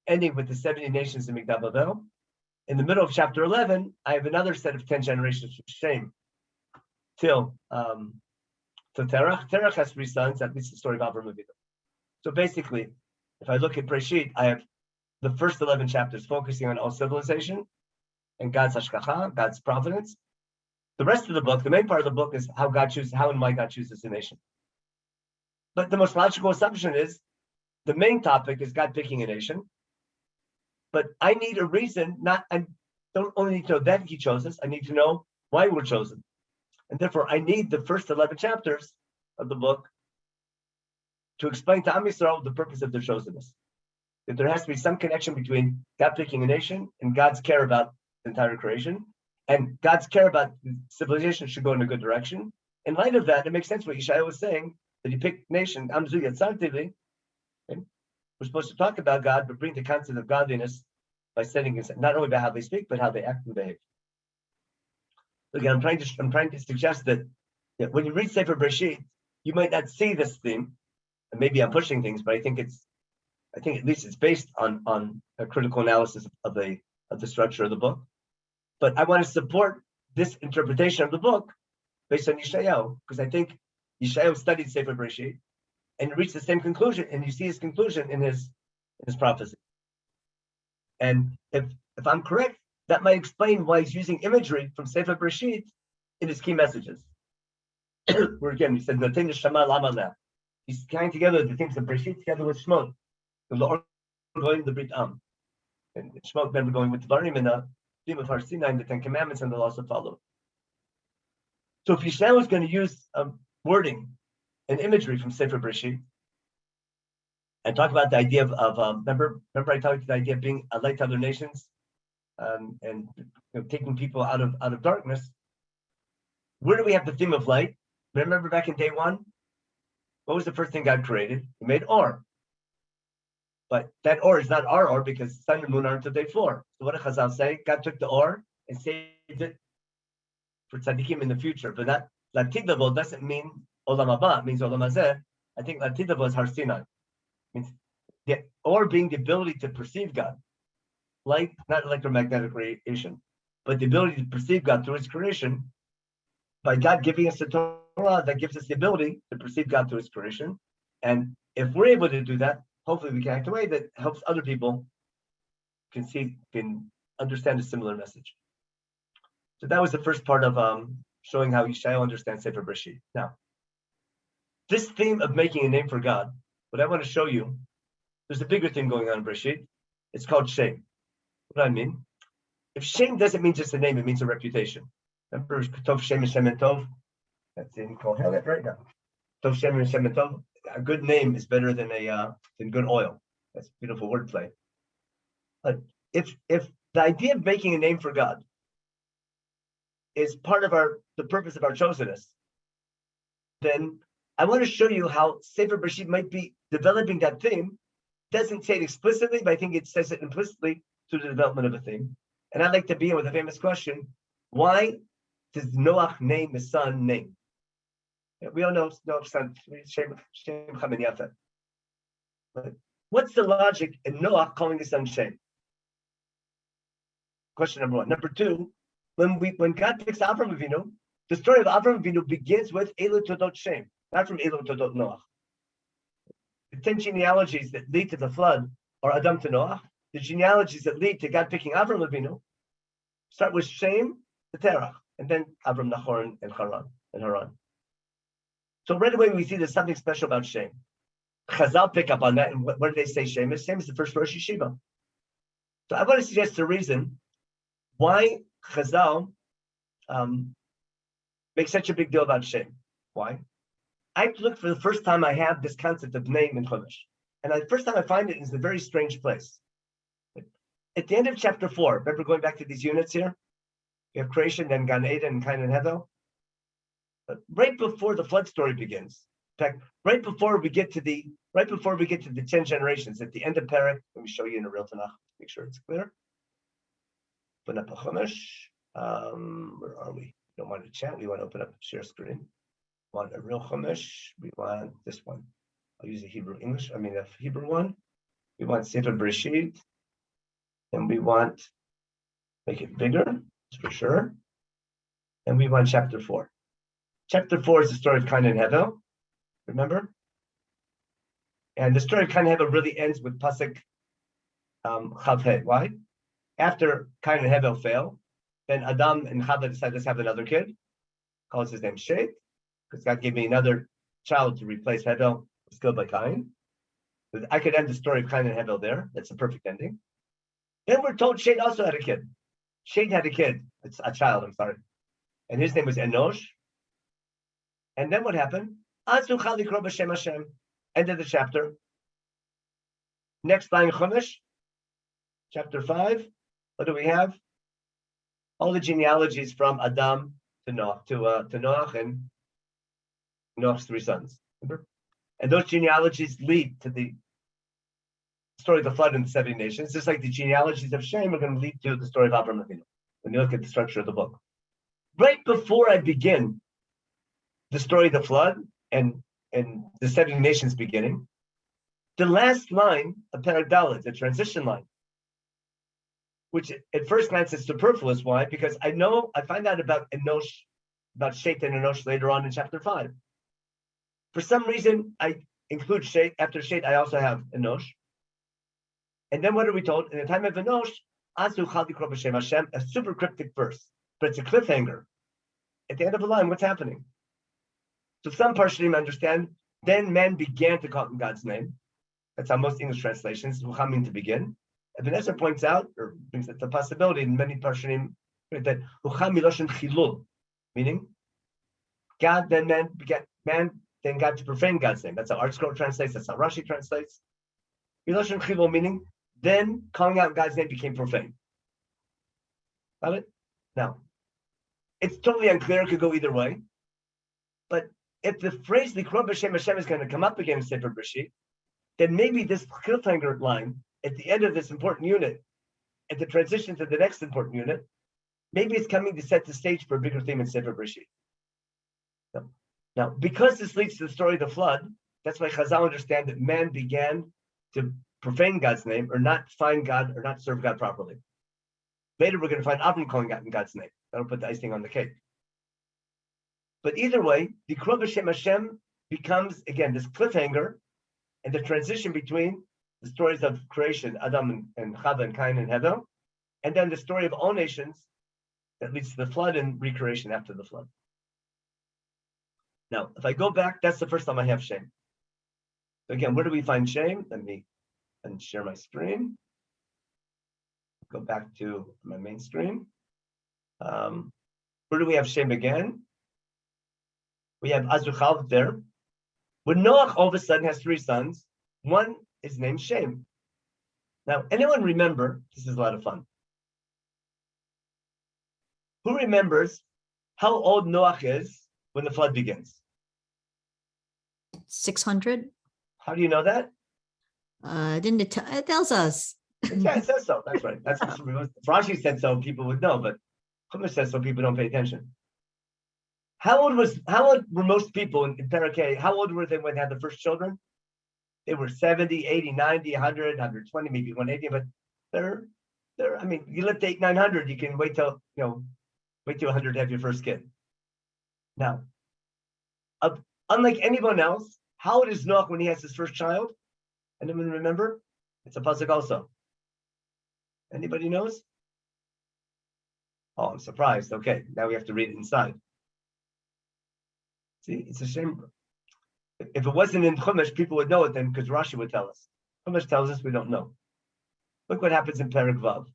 ending with the 70 nations in Migdal Bavel. In the middle of chapter 11, I have another set of 10 generations from Shem till Terach. Terach has 3 sons, that leads to the story of Avram Avinu. So basically, if I look at Bereshit, I have the first 11 chapters focusing on all civilization and God's hashgacha, God's providence. The rest of the book, the main part of the book, is how and why God chooses a nation. But the most logical assumption is the main topic is God picking a nation. But I need a reason, I don't only need to know that he chose us, I need to know why we're chosen. And therefore, I need the first 11 chapters of the book to explain to Am Yisrael the purpose of their chosenness. That there has to be some connection between God picking a nation and God's care about the entire creation. And God's care about civilization should go in a good direction. In light of that, it makes sense what Yeshaya was saying, that he picked nation, Amzu Yatzartivli. We're supposed to talk about God, but bring the concept of godliness by setting it, not only by how they speak, but how they act and behave. Again, I'm trying to suggest that when you read Sefer Bereshit, you might not see this theme, and maybe I'm pushing things, but I think at least it's based on a critical analysis of the structure of the book. But I want to support this interpretation of the book based on Yeshayahu, because I think Yeshayahu studied Sefer Bereshit and reached the same conclusion, and you see his conclusion in his prophecy. And if I'm correct, that might explain why he's using imagery from Sefer Bereshit in his key messages. Where again, he said, he's tying together the things of Bereshit together with Shemot. Going the Brit Am. And Shemot then we're going with Dvarim and the theme of Har Sinai and the 10 Commandments and the laws that follow. So if Yeshua is going to use wording and imagery from Sefer Bereshit and talk about the idea of remember I talked about the idea of being a light to other nations and taking people out of darkness. Where do we have the theme of light? Remember back in day 1, what was the first thing God created? He made Or. But that Or is not our Or because sun and moon aren't until day 4. So what did Chazal say? God took the Or and saved it for tzaddikim in the future. But that Latidavo doesn't mean Olam Haba, it means Olam Hazeh. I think Latidavo is Har Sinai. It means the Or being the ability to perceive God. Light, not electromagnetic radiation, but the ability to perceive God through his creation. By God giving us the Torah, that gives us the ability to perceive God through his creation. And if we're able to do that, hopefully we can act in a way that helps other people can understand a similar message. So that was the first part of showing how Yeshayahu understands Sefer Bereshit. Now, this theme of making a name for God, what I want to show you, there's a bigger thing going on in Bereshit. It's called Shem. What do I mean? If Shem doesn't mean just a name, it means a reputation. Remember, Tov Shem and Shem and Tov? That's in Kohelet right now. Tov Shem and Shem and Tov. A good name is better than good oil. That's beautiful wordplay. But if the idea of making a name for God is part of the purpose of our chosenness, then I want to show you how Sefer Bereshit might be developing that theme. Doesn't say it explicitly, but I think it says it implicitly through the development of a theme. And I'd like to begin with a famous question: why does Noach name his son name? We all know Noach's son, Shem Chamin Yafet. But what's the logic in Noach calling his son Shem? Question number 1. Number 2, when God picks Avram Avinu, the story of Avram Avinu begins with Elu Todot Shem, not from Elu Todot Noach. The 10 genealogies that lead to the flood are Adam to Noach. The genealogies that lead to God picking Avram Avinu start with Shem to Terach, and then Avram, Nahor, and Haran. So right away we see there's something special about Shem. Chazal pick up on that, and what do they say Shem is? Shem is the first Rosh Yeshiva. So I want to suggest a reason why Chazal make such a big deal about Shem. Why? I looked for the first time I have this concept of name in Chumash. And the first time I find it is a very strange place. At the end of chapter 4, remember going back to these units here? We have creation, then Gan Eden, and Cain and Hevel. But right before the flood story begins, in fact, right before we get to the 10 generations, at the end of Perek, let me show you in a real Tanakh, make sure it's clear. Open up a Chumash. Where are we? We don't want to chat. We want to open up a share screen. We want a real Chumash. We want this one. I'll use a Hebrew one. We want Sefer Bereshit. And we want, make it bigger, for sure. And we want chapter 4. Chapter 4 is the story of Cain and Hevel. Remember? And the story of Cain and Hevel really ends with Pasuk Chavhe. Why? After Cain and Hevel fail, then Adam and Chava decide let's have another kid. Calls his name Shet, because God gave me another child to replace Hevel, who was killed by Cain. I could end the story of Cain and Hevel there. That's a perfect ending. Then we're told Shet also had a kid. Shet had a kid. It's a child, I'm sorry. And his name was Enosh. And then what happened? Azu Chalikro B'Shem Hashem. End of the chapter. Next line, Chumash, chapter 5. What do we have? All the genealogies from Adam to Noach, to Noach and Noach's 3 sons. Remember? And those genealogies lead to the story of the flood and the 70 nations. Just like the genealogies of Shem are going to lead to the story of Abraham Avinu, when you look at the structure of the book. Right before I begin the story of the flood and the 70 nations beginning, the last line of Perek Dalet, the transition line, which at first glance is superfluous. Why? Because I find out about Enosh, about Shet and Enosh later on in chapter 5. For some reason, I include Shet. After Shet, I also have Enosh. And then what are we told? In the time of Enosh, Azu Chalikro B'Shem Hashem, a super cryptic verse, but it's a cliffhanger. At the end of the line, what's happening? So some Parshanim understand, then men began to call in God's name. That's how most English translations, Rucham mean to begin. And Vanessa points out, or brings it the possibility in many Parshanim, that Rucham Miloshin Chilul, meaning God, then man began, man, then God to profane God's name. That's how Art Scroll translates, that's how Rashi translates. Miloshin Chilul, meaning then calling out God's name became profane. Got it? Now, it's totally unclear, it could go either way. But if the phrase Likro B'Shem Hashem is going to come up again in Sefer Bereshit, then maybe this cliffhanger line at the end of this important unit, at the transition to the next important unit, maybe it's coming to set the stage for a bigger theme in Sefer Bereshit. Now, because this leads to the story of the flood, that's why Chazal understand that man began to profane God's name, or not find God, or not serve God properly. Later, we're going to find Avram calling God in God's name. That'll put the icing on the cake. But either way, the Likro B'Shem Hashem becomes, again, this cliffhanger and the transition between the stories of creation, Adam and Chava and Cain and Hevel, and then the story of all nations that leads to the flood and recreation after the flood. Now, if I go back, that's the first time I have Shem. So again, where do we find Shem? Let me share my screen. Go back to my main screen. Where do we have Shem again? We have Azuchav there. When Noach all of a sudden has 3 sons, one is named Shem. Now, anyone remember, this is a lot of fun. Who remembers how old Noach is when the flood begins? 600. How do you know that? It tells us. Yeah, it says so. That's right. That's if Rashi said so, people would know, but Chumash says so, people don't pay attention. How old were most people in Perek? How old were they when they had the first children? They were 70, 80, 90, 100, 120, maybe 180, but they're I mean, you live to 800, 900, you can wait till, Wait till 100 to have your first kid. Now, unlike anyone else, how old is Noach when he has his first child? Anyone remember? It's a pasuk also. Anybody knows? Oh, I'm surprised. Okay, now we have to read it inside. See, it's a shame. If it wasn't in Chumash, people would know it then, because Rashi would tell us. Chumash tells us we don't know. Look what happens in Perek Vav.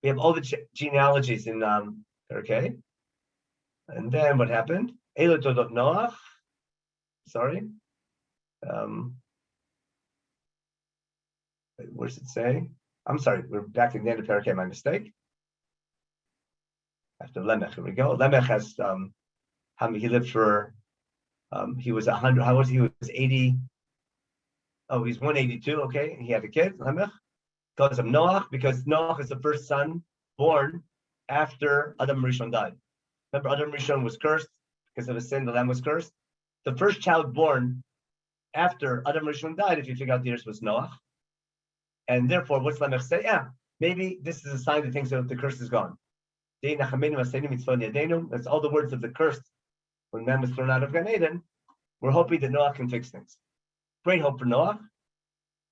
We have all the genealogies in Perek A. And then what happened? Elu Todot Noach. Sorry. What does it say? I'm sorry, we're back in the end of Perek A, my mistake. After Lemech, here we go. Lemech has how many he lived for? He was 100. How was he? He was 80. Oh, he's 182. Okay, he had a kid. Lemech calls him Noach because Noach is the first son born after Adam Rishon died. Remember, Adam Rishon was cursed because of his sin. The lamb was cursed. The first child born after Adam Rishon died, if you figure out the years, was Noach. And therefore, what's Lemech say? Yeah, maybe this is a sign that things that the curse is gone. That's all the words of the curse. When man was thrown out of Gan Eden, we're hoping that Noah can fix things. Great hope for Noah.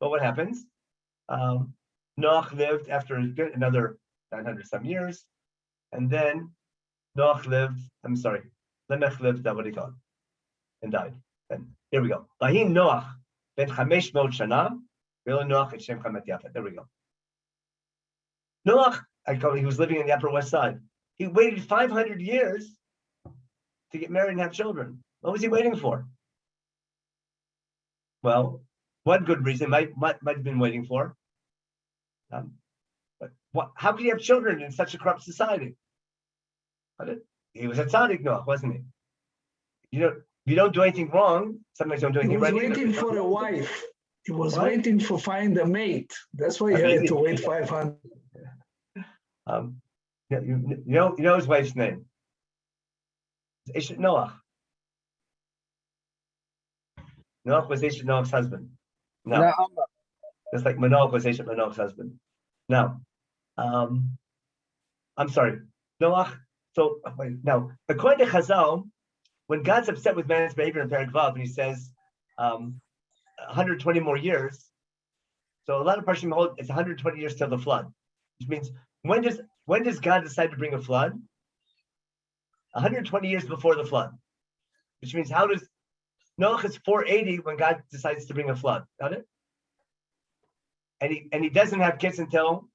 But what happens? Noah lived after another 900 some years. And then Lemech lived, what do you call it? And died. And here we go. Vahin Noach ben 500 shana. There we go. Noach, he was living in the Upper West Side. He waited 500 years to get married and have children. What was he waiting for? Well, one good reason might have been waiting for. But how could he have children in such a corrupt society? He was a tzaddik, Noach, wasn't he? You don't do anything wrong. Sometimes you don't do anything right. He was waiting for a wife. He was waiting to find a mate. That's why he had to wait 500. You know his wife's name. It's Eshet Noach. Noach was Eshet Noach's husband. No. Just like Manoach was Eshet Manoach's husband. Now, I'm sorry. Noach. So now, according to Chazal, when God's upset with man's behavior in Perek Vav, and he says 120 more years, so a lot of Parshim hold it's 120 years till the flood, which means when does God decide to bring a flood? 120 years before the flood, which means how does Noach is 480 when God decides to bring a flood? Got it? And he doesn't have kids until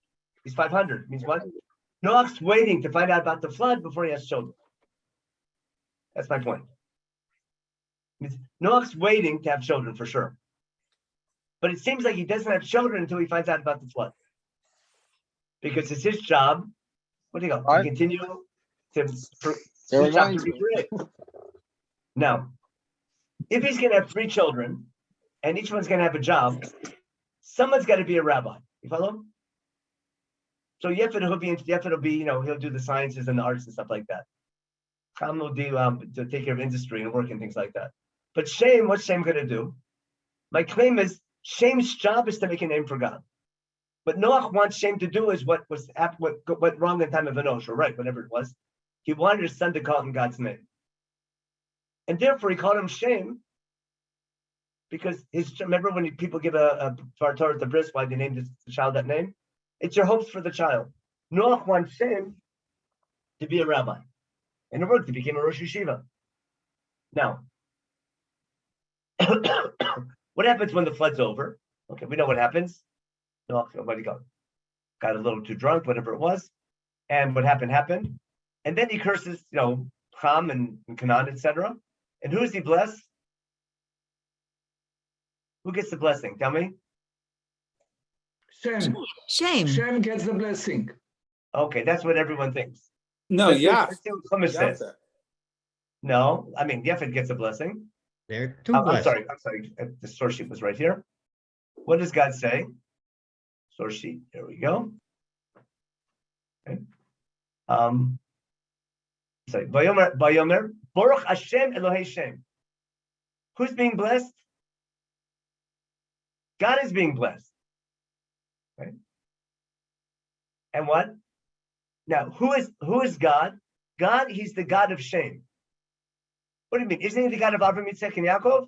he's 500. Means what? Noach's waiting to find out about the flood before he has children. That's my point. Means Noach's waiting to have children for sure. But it seems like he doesn't have children until he finds out about the flood. Because it's his job, what do you go? To continue to recreate. Now, if he's going to have 3 children, and each one's going to have a job, someone's got to be a rabbi. You follow? So Yefet will be, he'll do the sciences and the arts and stuff like that. Cham will do to take care of industry and work and things like that. But Shem, what's Shem going to do? My claim is Shem's job is to make a name for God. What Noach wants Shem to do is what went wrong in the time of Enosh, or right, whatever it was. He wanted his son to call him God's name. And therefore he called him Shem, because remember when people give a Torah at the bris, why they named the child that name? It's your hopes for the child. Noach wants Shem to be a rabbi. And it worked, he became a Rosh Yeshiva. Now, what happens when the flood's over? Okay, we know what happens. Noach, what he got a little too drunk, whatever it was. And what happened. And then he curses, Ham and Canaan, etc. And who does he bless? Who gets the blessing? Tell me. Shem. Shem gets the blessing. Okay, that's what everyone thinks. No, let's yeah. See what Chumash says. No, I mean, Yefet gets a blessing. There are 2 I'm blessings. sorry. The source sheet was right here. What does God say? Source sheet. There we go. Okay. Sorry. Vayomer Baruch Hashem Elohei Shem. Who's being blessed? God is being blessed. Okay. And what? Now, who is God? God, he's the God of shame. What do you mean? Isn't he the God of Avraham, Yitzchak, and Yaakov?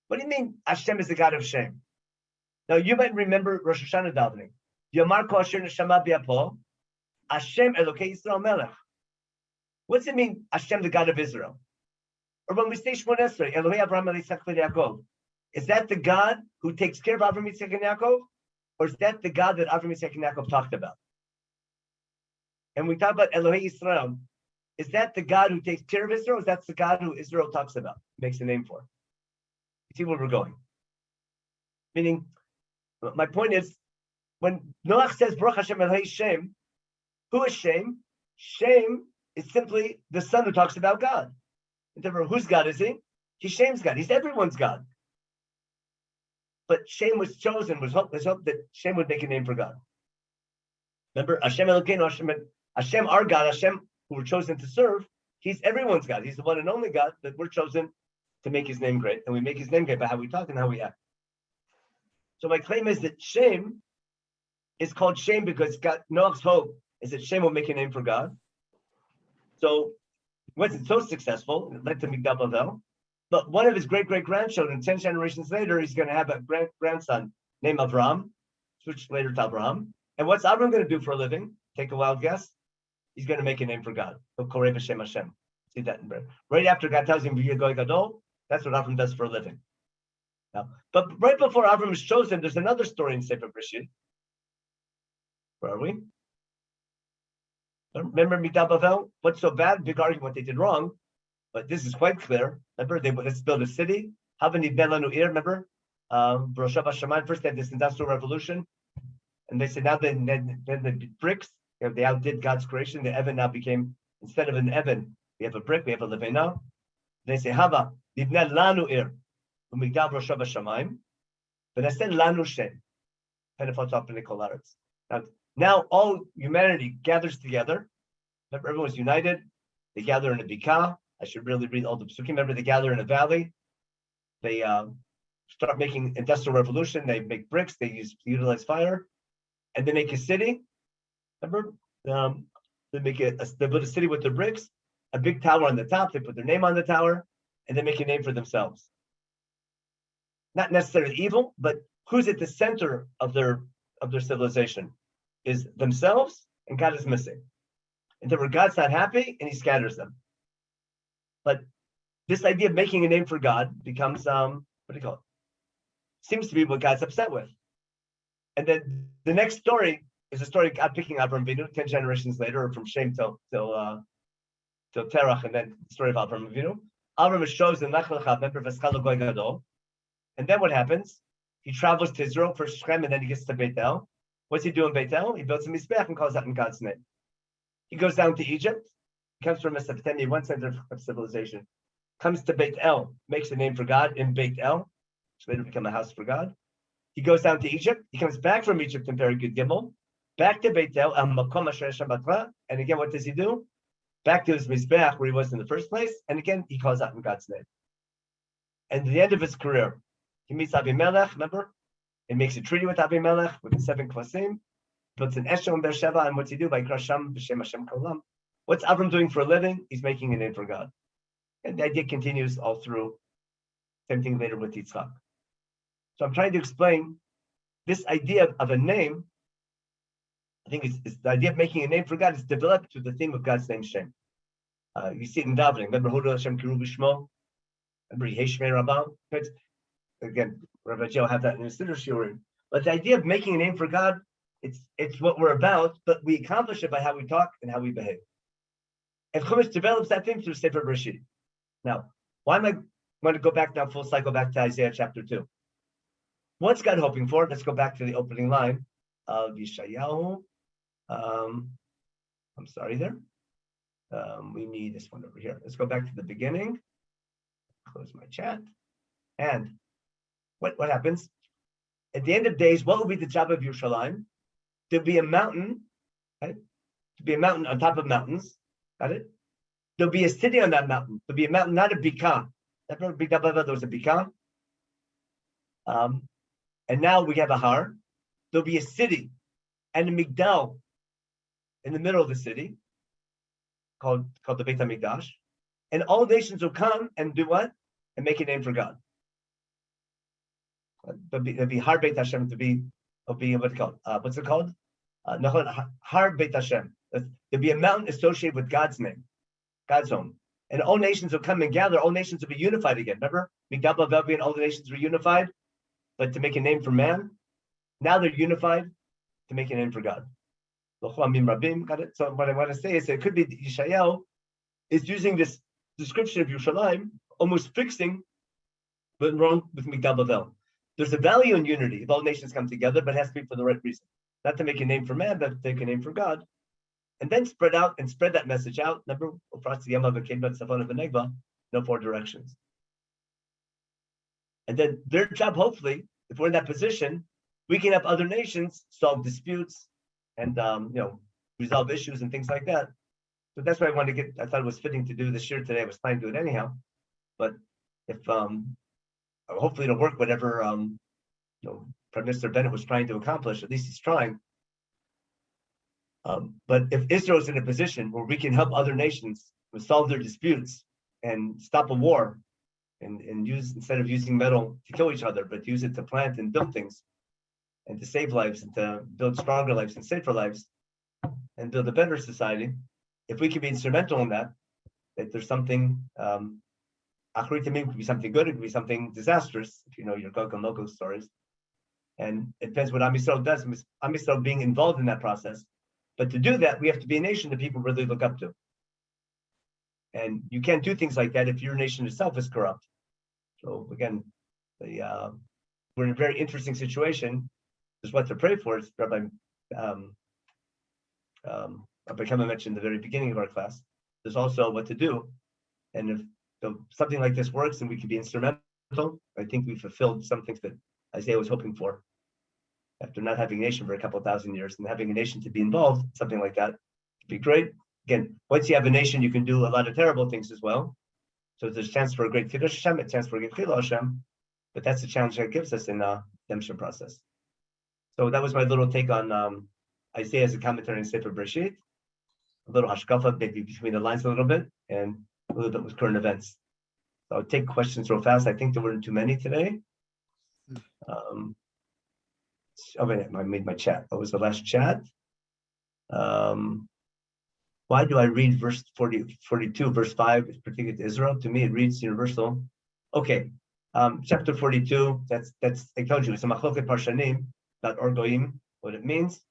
What do you mean Hashem is the God of shame? Now, you might remember Rosh Hashanah davening. Yomar kol asher neshama b'apo, Hashem Elokei Yisrael Melech. What's it mean, Hashem, the God of Israel? Or when we say Shmon Esrei, Elohei Avraham, Yitzchak, and Yaakov, is that the God who takes care of Avraham, Yitzchak, and Yaakov? Or is that the God that Avraham, Yitzchak, and Yaakov talked about? And we talk about Elohei Yisrael. Is that the God who takes care of Israel? Or is that the God who Israel talks about, makes a name for? You see where we're going? Meaning, my point is, when Noach says, Baruch Hashem Elohei Shem, who is Shem? Shem is simply the son who talks about God. And therefore, whose God is he? He's Shem's God. He's everyone's God. But Shem was chosen, was hope that Shem would make a name for God. Remember, Hashem Elokeinu, Hashem, our God, Hashem, who we're chosen to serve, he's everyone's God. He's the one and only God that we're chosen to make his name great. And we make his name great by how we talk and how we act. So my claim is that Shem is called Shem because God, Noach's hope is that Shem will make a name for God. So wasn't so successful, it led to Migdal Bavel. But one of his great-great-grandchildren, 10 generations later, he's going to have a grandson named Avram, switched later to Abraham. And what's Avram going to do for a living? Take a wild guess. He's going to make a name for God. Korei b'Shem Hashem. See that in right after God tells him, V'yeh Gadol, that's what Avram does for a living. Now, but right before Avram is chosen, there's another story in Sefer Bereshit. Where are we? Remember Migdal Bavel? What's so bad? Big argument what they did wrong. But this is quite clear. Remember, let's build a city. Havani Belanu Ir, remember? First they had this industrial revolution. And they said now then the bricks, they outdid God's creation. The Evan now became, instead of an Evan, we have a brick, we have a Levena. They say, Hava, Livna Lanu Ir, Umigdal Rosh Hashamayim. But I said Lanu Shem. Now all humanity gathers together. Remember, everyone's united. They gather in a bikah. I should really read all the psukim. Remember, they gather in a valley. They start making industrial revolution. They make bricks. They utilize fire, and they make a city. Remember, they build a city with the bricks, a big tower on the top. They put their name on the tower, and they make a name for themselves. Not necessarily evil, but who's at the center of their civilization is themselves, and God is missing. And therefore, God's not happy, and He scatters them. But this idea of making a name for God becomes, what do you call it? Seems to be what God's upset with. And then the next story is a story of God picking Avram Avinu 10 generations later, or from Shem till Terach, and then the story of Avram Avinu. Avram is chosen, and then what happens? He travels to Israel, first Shechem, and then he gets to Beit El. What's he do in Beit El? He builds a mizbeach and calls out in God's name. He goes down to Egypt. Comes from Mesopotamia, one center of civilization, comes to Beit El, makes a name for God in Beit El, which later become a house for God. He goes down to Egypt. He comes back from Egypt in Perigud Gimel, back to Beit El, and again, what does he do? Back to his Mizbeach, where he was in the first place, and again, he calls out in God's name. And at the end of his career, he meets Abimelech, remember? He makes a treaty with Abimelech, with the 7 Klasim, puts an Eshel in Beersheba, and what's he do? By Krasham, B'Shem Hashem Kolam. What's Avram doing for a living? He's making a name for God. And the idea continues all through. Same thing later with Yitzchak. So I'm trying to explain this idea of a name. I think it's the idea of making a name for God is developed through the theme of God's name, Shem. You see it in davening. Remember, Hodo Hashem Kiru B'Shmo? Remember, Yeheshmei Rabbah? Again, Rabbi Joe have that in his literature. But the idea of making a name for God, it's what we're about, but we accomplish it by how we talk and how we behave. And Chumash develops that theme through Sefer Bereshit. Now, why am I going to go back now, full cycle back to Isaiah chapter 2? What's God hoping for? Let's go back to the opening line of Yeshayahu. I'm sorry there. We need this one over here. Let's go back to the beginning. Close my chat. And what happens? At the end of days, what will be the job of Yerushalayim? There'll be a mountain, right? There'll be a mountain on top of mountains. Got it? There'll be a city on that mountain. There'll be a mountain, not a bikah. There was a bikah. And now we have a har. There'll be a city and a migdal in the middle of the city, called the Beit HaMikdash, and all nations will come and do what? And make a name for God. It'll be Har Beit Hashem, it'll be what's it called? What's it called? Har Beit Hashem. There'll be a mountain associated with God's name, God's home. And all nations will come and gather, all nations will be unified again. Remember? Migdal Bavel and all the nations were unified, but to make a name for man. Now they're unified to make a name for God. So what I want to say is that it could be that Yeshayahu is using this description of Yerushalayim, almost fixing, but wrong with Migdal Bavel. There's a value in unity if all nations come together, but it has to be for the right reason. Not to make a name for man, but to make a name for God. And then spread that message out. Remember, no 4 directions. And then their job, hopefully, if we're in that position, we can help other nations solve disputes and resolve issues and things like that. So that's why I wanted to I thought it was fitting to do this year today. I was planning to do it anyhow. But if hopefully it'll work, whatever Prime Minister Bennett was trying to accomplish, at least he's trying. But if Israel is in a position where we can help other nations solve their disputes and stop a war and use, instead of using metal to kill each other, but use it to plant and build things and to save lives and to build stronger lives and safer lives and build a better society, if we can be instrumental in that there's something, Achrit Tamim could be something good, it could be something disastrous, if you know your Gog and Magog stories. And it depends what Am Yisrael does, Am Yisrael being involved in that process. But to do that, we have to be a nation that people really look up to. And you can't do things like that if your nation itself is corrupt. So again, we're in a very interesting situation. There's what to pray for, as Rabbi Kama mentioned at the very beginning of our class. There's also what to do. And if something like this works and we can be instrumental, I think we fulfilled some things that Isaiah was hoping for. After not having a nation for a couple 1,000 years and having a nation to be involved, something like that would be great. Again, once you have a nation, you can do a lot of terrible things as well. So there's a chance for a great Kiddush Hashem, a chance for a great Chilul Hashem, but that's the challenge that gives us in the redemption process. So that was my little take on Isaiah as a commentary on Sefer Bereshit, a little hashkafa, maybe between the lines a little bit, and a little bit with current events. So I'll take questions real fast. I think there weren't too many today. I made my chat. What was the last chat? Why do I read verse 42, verse 5, particularly to Israel? To me, it reads universal. Okay, chapter 42, that's I told you, it's a machloket parshanim, not orgoim, what it means,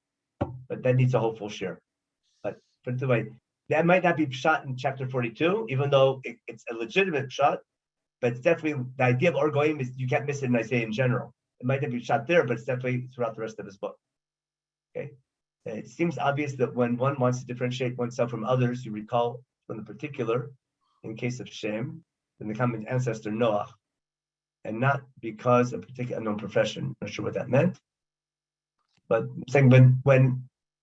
but that needs a whole full share. But put it the way, that might not be pshat in chapter 42, even though it's a legitimate pshat, but it's definitely, the idea of orgoim is, you can't miss it in Isaiah in general. It might not be shot there, but it's definitely throughout the rest of his book. Okay, it seems obvious that when one wants to differentiate oneself from others, you recall from the particular, in case of Shem, then the common ancestor Noah, and not because of a particular unknown profession. I'm not sure what that meant, but I'm saying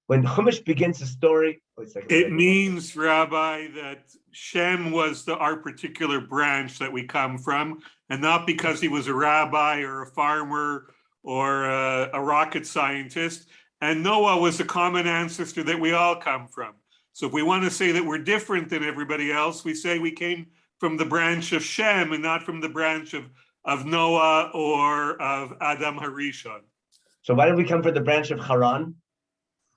when Chumash begins the story, it means, Rabbi, that Shem was our particular branch that we come from, and not because he was a rabbi or a farmer or a rocket scientist. And Noah was a common ancestor that we all come from. So if we want to say that we're different than everybody else, we say we came from the branch of Shem and not from the branch of Noah or of Adam Harishon. So why did we come from the branch of Haran?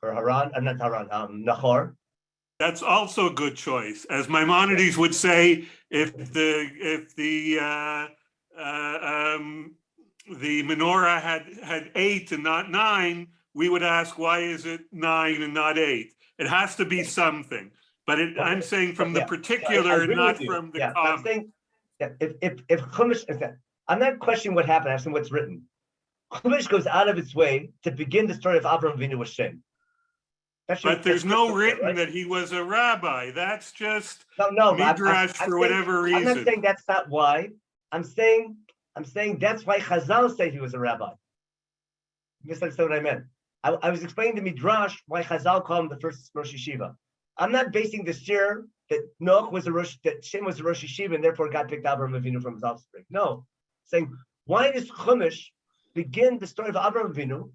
Or Haran, not Haran, Nahor? That's also a good choice. As Maimonides would say, if the menorah had 8 and not 9, we would ask, why is it 9 and not 8? It has to be something. But I'm saying from the particular, not from the common. I'm saying that if Chumash, I'm not questioning what happened, I'm saying what's written. Chumash goes out of its way to begin the story of Avraham Avinu with Shem. But there's no written that he was a rabbi. That's just midrash for whatever reason. I'm not saying that's not why. I'm saying that's why Chazal say he was a rabbi. You misunderstood what I meant. I was explaining to midrash why Chazal called him the first Rosh Yeshiva. I'm not basing the shir that that Shem was a Rosh Yeshiva and therefore God picked Avraham Avinu from his offspring. No, saying why does Chumash begin the story of Avraham Avinu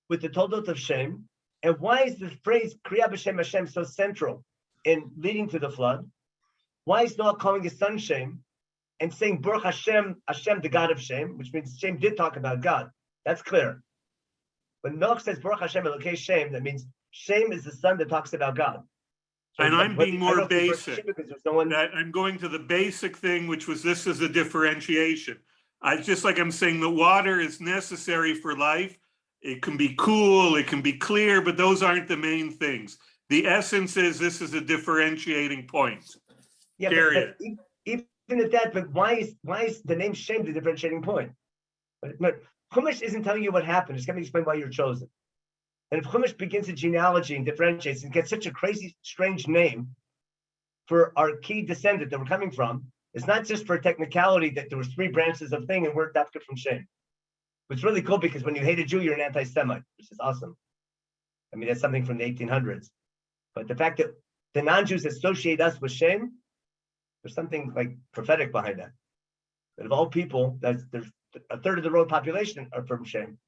with the Toldot of Shem And why is the phrase Kriya b'Shem Hashem so central in leading to the flood? Why is Noah calling his son Shem and saying Baruch Hashem, Hashem, the God of Shem, which means Shem did talk about God. That's clear. When Noah says Baruch Hashem Elokei Shem, that means Shem is the son that talks about God. So and I'm being more basic. That I'm going to the basic thing, which was this is a differentiation. Just like I'm saying that water is necessary for life. It can be cool, it can be clear, but those aren't the main things. The essence is this is a differentiating point. Yeah, period. But even at that, but why is the name Shem the differentiating point? But Chumash isn't telling you what happened. It's going to explain why you're chosen. And if Chumash begins a genealogy and differentiates and gets such a crazy, strange name for our key descendant that we're coming from, it's not just for technicality that there was 3 branches of thing and we're adopted from Shem. It's really cool because when you hate a Jew, you're an anti-Semite, which is awesome. I mean, that's something from the 1800s. But the fact that the non-Jews associate us with Shem, there's something like prophetic behind that. That of all people, there's a third of the world population are from Shem.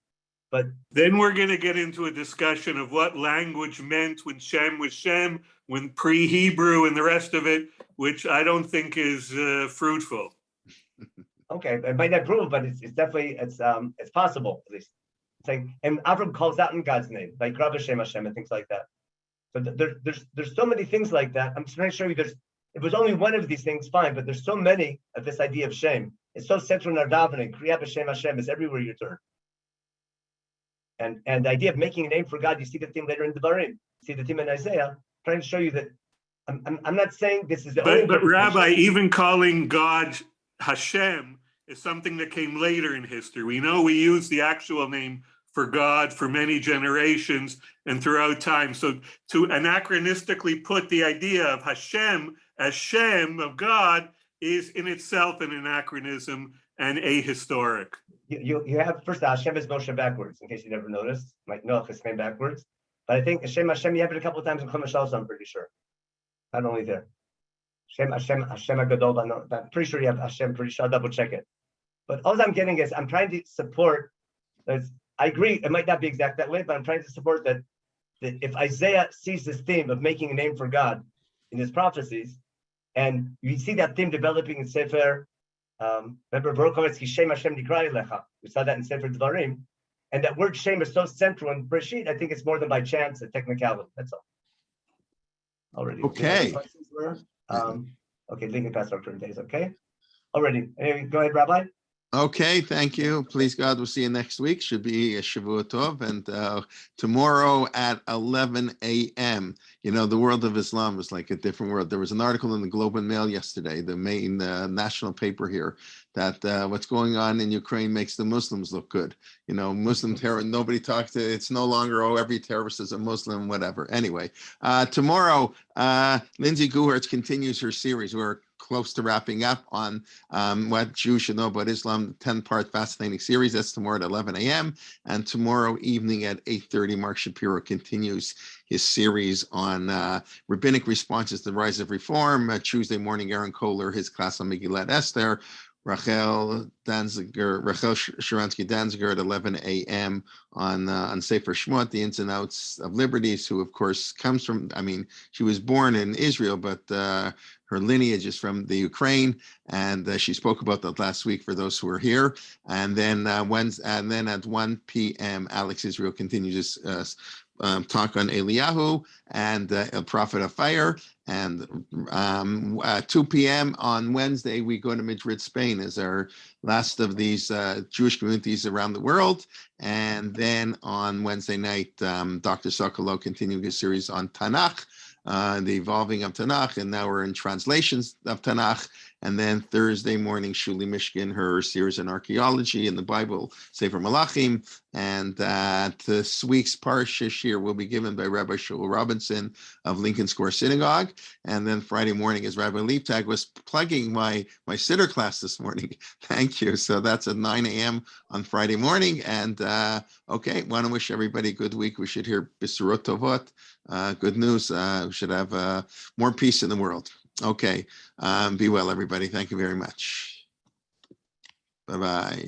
But then we're going to get into a discussion of what language meant when Shem was Shem, when pre-Hebrew and the rest of it, which I don't think is fruitful. Okay, it might not prove, but it's definitely it's possible at least. Saying and Avram calls out in God's name, like Rabbi Shem Hashem and things like that. So there's so many things like that. I'm just trying to show you if it was only one of these things, fine, but there's so many of this idea of Shem. It's so central in our davening. Kriya b'Shem Hashem is everywhere you turn. And the idea of making a name for God, you see the theme later in the Devarim. You see the theme in Isaiah. I'm trying to show you that I'm not saying this is the only. But Rabbi, even calling God Hashem is something that came later in history. We know we use the actual name for God for many generations and throughout time. So to anachronistically put the idea of Hashem as Shem of God is in itself an anachronism and ahistoric. You have first Hashem is Moshe backwards, in case you never noticed. Like Noach is named backwards. But I think Hashem you have it a couple of times in Chumash also, I'm pretty sure. Not only there. Hashem Agadol, I'm pretty sure you have Hashem, pretty sure, I'll double check it. But all I'm getting is I'm trying to support, I agree, it might not be exact that way, but I'm trying to support that if Isaiah sees this theme of making a name for God in his prophecies, and you see that theme developing in Sefer, remember, Shem Hashem Nikrai Lecha. We saw that in Sefer Devarim, and that word Shem is so central in Breshit. I think it's more than by chance, a technicality. That's all. Already. Okay. Okay, Lincoln Pastor Doctor days. Okay. Already. Go ahead, Rabbi. Okay, thank you. Please God, we'll see you next week. Should be a Shavua Tov. And tomorrow at 11 a.m., you know, the world of Islam is like a different world. There was an article in the Globe and Mail yesterday, the main national paper here, that what's going on in Ukraine makes the Muslims look good. You know, Muslim terror, nobody talks to, it's no longer, oh, every terrorist is a Muslim, whatever. Anyway, tomorrow, Lindsay Guhertz continues her series. We're close to wrapping up on what Jews should know about Islam, 10-part fascinating series. That's tomorrow at 11 a.m. And tomorrow evening at 8:30, Mark Shapiro continues his series on rabbinic responses to the rise of reform. Tuesday morning, Aaron Kohler, his class on Megillat Esther. Rachel Sharansky-Danziger at 11 a.m. on Sefer Shmot, the ins and outs of liberties, who of course comes from, I mean, she was born in Israel, but her lineage is from the Ukraine, and she spoke about that last week for those who are here. And then at 1 p.m., Alex Israel continues his talk on Eliyahu and a prophet of fire. And 2 p.m. on Wednesday, we go to Madrid, Spain, as our last of these Jewish communities around the world. And then on Wednesday night, Dr. Sokolow continuing his series on Tanakh, the evolving of Tanakh, and now we're in translations of Tanakh. And then Thursday morning, Shuli Mishkin, her series on archaeology in the Bible, Sefer Malachim. And this week's Parsha Shir will be given by Rabbi Shul Robinson of Lincoln Square Synagogue. And then Friday morning, as Rabbi Leibtag was plugging my sitter class this morning. Thank you. So that's at 9 a.m. on Friday morning. And okay, want to wish everybody a good week. We should hear Bisurot Tovot, good news. We should have more peace in the world. Okay, be well, everybody. Thank you very much. Bye-bye.